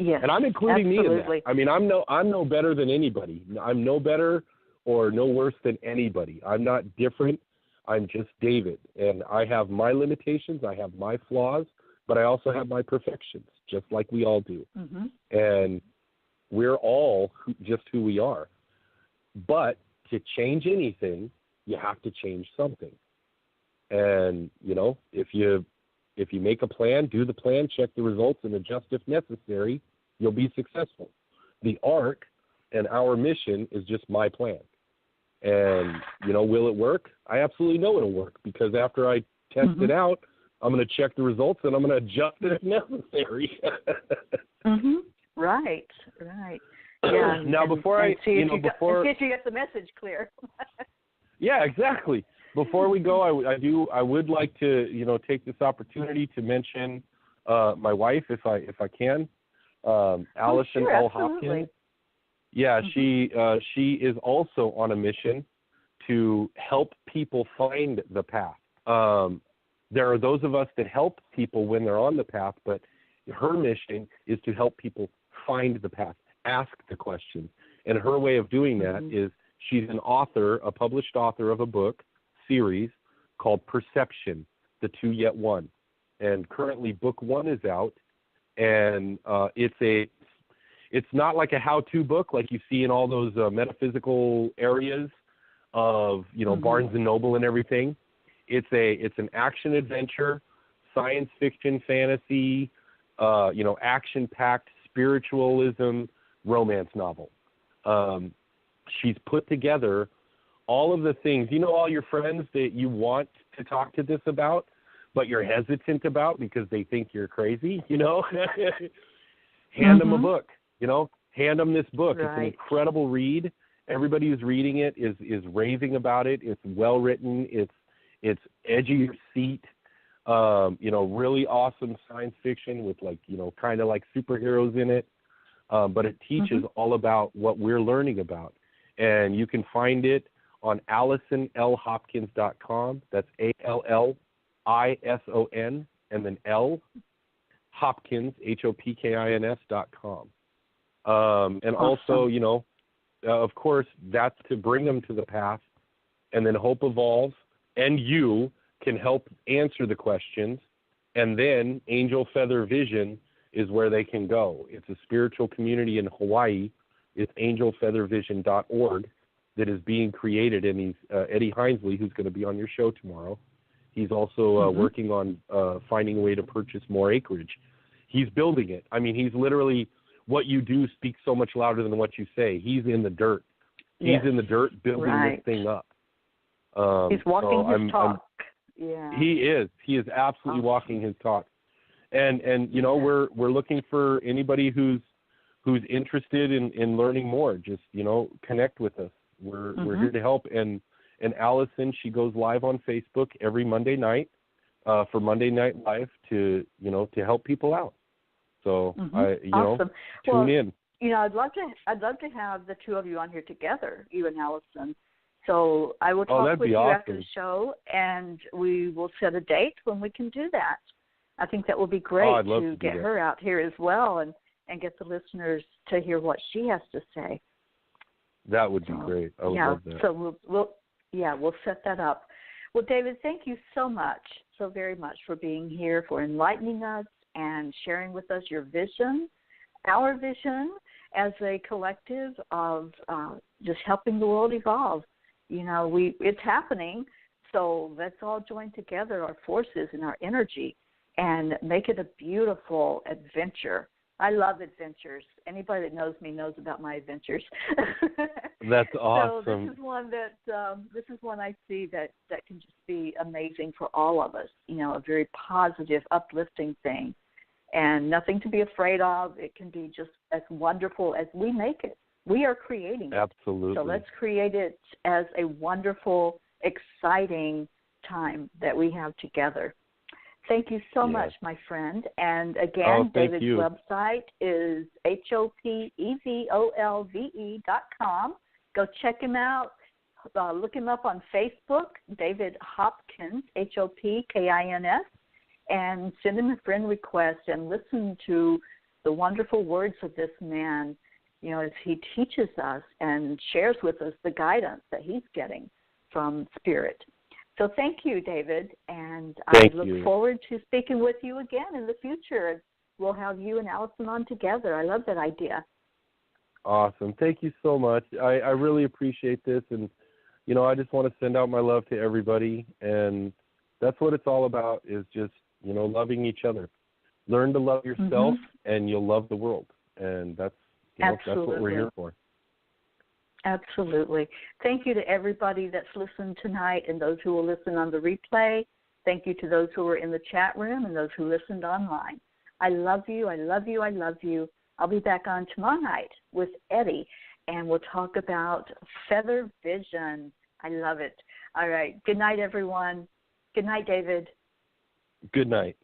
[SPEAKER 4] Yes,
[SPEAKER 5] and I'm including me in that. I mean, I'm no better than anybody. I'm no better or no worse than anybody. I'm not different. I'm just David. And I have my limitations. I have my flaws. But I also have my perfections, just like we all do. And we're all just who we are. But to change anything, you have to change something. And, you know, if you make a plan, do the plan, check the results, and adjust if necessary, you'll be successful. The arc and our mission is just my plan. And, you know, will it work? I absolutely know it'll work, because after I test it out, I'm going to check the results and I'm going to adjust it if necessary.
[SPEAKER 4] Right. Yeah.
[SPEAKER 5] Now, before
[SPEAKER 4] in case you get the message clear.
[SPEAKER 5] Yeah, exactly. Before we go, I would like to, you know, take this opportunity to mention my wife, if I can, Allison L. Hopkins. Yeah, she is also on a mission to help people find the path. There are those of us that help people when they're on the path, but her mission is to help people find the path, ask the question. And her way of doing that is she's an author, a published author of a book series called Perception, The Two Yet One. And currently book 1 is out, and it's not like a how-to book like you see in all those metaphysical areas of, you know, Barnes and Noble and everything. It's an action adventure, science fiction, fantasy, you know, action-packed spiritualism romance novel. She's put together all of the things, you know, all your friends that you want to talk to this about, but you're hesitant about because they think you're crazy, you know. Hand them a book, you know. Hand them this book. It's an incredible read. Everybody who's reading it is raving about it. It's well written. It's edge of your seat. You know, really awesome science fiction with, like, you know, kind of like superheroes in it. But it teaches all about what we're learning about. And you can find it on AllisonLHopkins.com. That's ALLISON and then L Hopkins, HOPKINS.com. And also, you know, of course, that's to bring them to the path. And then HOPevolve and you can help answer the questions. And then Angel Feather Vision is where they can go. It's a spiritual community in Hawaii. It's angelfeathervision.org that is being created. And he's Eddie Hinesley, who's going to be on your show tomorrow. He's also working on finding a way to purchase more acreage. He's building it. I mean, he's literally, what you do speaks so much louder than what you say. He's in the dirt. He's in the dirt building this thing up.
[SPEAKER 4] He's walking his talk.
[SPEAKER 5] He is absolutely walking his talk. And you know, we're looking for anybody who's interested in learning more. Just, you know, connect with us. We're here to help. And Allison, she goes live on Facebook every Monday night for Monday Night Live to help people out. So tune in.
[SPEAKER 4] You know, I'd love to have the two of you on here together, you and Allison, So I will talk
[SPEAKER 5] that'd
[SPEAKER 4] with
[SPEAKER 5] be
[SPEAKER 4] you
[SPEAKER 5] awesome.
[SPEAKER 4] after the show, and we will set a date when we can do that. I think that will be great
[SPEAKER 5] I'd love
[SPEAKER 4] to
[SPEAKER 5] to do
[SPEAKER 4] get
[SPEAKER 5] that.
[SPEAKER 4] her out here as well and get the listeners to hear what she has to say.
[SPEAKER 5] That would be great. I would love that.
[SPEAKER 4] So we'll set that up. Well, David, thank you so much, so very much for being here, for enlightening us and sharing with us your vision, our vision as a collective of just helping the world evolve. It's happening, so let's all join together our forces and our energy and make it a beautiful adventure. I love adventures. Anybody that knows me knows about my adventures.
[SPEAKER 5] That's awesome.
[SPEAKER 4] So this is one I see that can just be amazing for all of us. A very positive, uplifting thing, and nothing to be afraid of. It can be just as wonderful as we make it. We are creating it.
[SPEAKER 5] Absolutely.
[SPEAKER 4] So let's create it as a wonderful, exciting time that we have together. Thank you so much, my friend. And again, David's website is HOPevolve.com. Go check him out. Look him up on Facebook, David Hopkins, Hopkins, and send him a friend request and listen to the wonderful words of this man, as he teaches us and shares with us the guidance that he's getting from Spirit. So thank you, David, and I look forward to speaking with you again in the future. We'll have you and Allison on together. I love that idea.
[SPEAKER 5] Awesome. Thank you so much. I really appreciate this, and, I just want to send out my love to everybody, and that's what it's all about is just, loving each other. Learn to love yourself, and you'll love the world, and that's what we're here for.
[SPEAKER 4] Absolutely. Thank you to everybody that's listened tonight and those who will listen on the replay. Thank you to those who were in the chat room and those who listened online. I love you. I love you. I love you. I'll be back on tomorrow night with Eddie, and we'll talk about feather vision. I love it. All right. Good night, everyone. Good night, David.
[SPEAKER 5] Good night.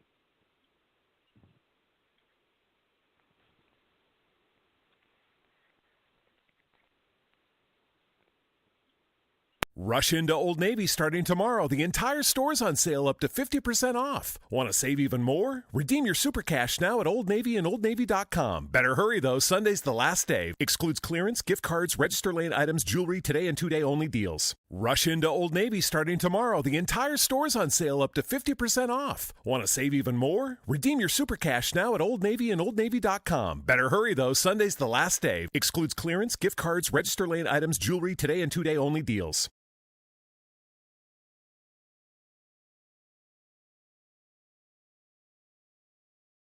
[SPEAKER 1] Rush into Old Navy starting tomorrow. The entire store's on sale up to 50% off. Want to save even more? Redeem your super cash now at Old Navy and OldNavy.com. Better hurry, though. Sunday's the last day. Excludes clearance, gift cards, register lane items, jewelry, today and 2-day only deals. Rush into Old Navy starting tomorrow. The entire store's on sale up to 50% off. Want to save even more? Redeem your super cash now at Old Navy and OldNavy.com. Better hurry, though. Sunday's the last day. Excludes clearance, gift cards, register lane items, jewelry, today and 2-day only deals.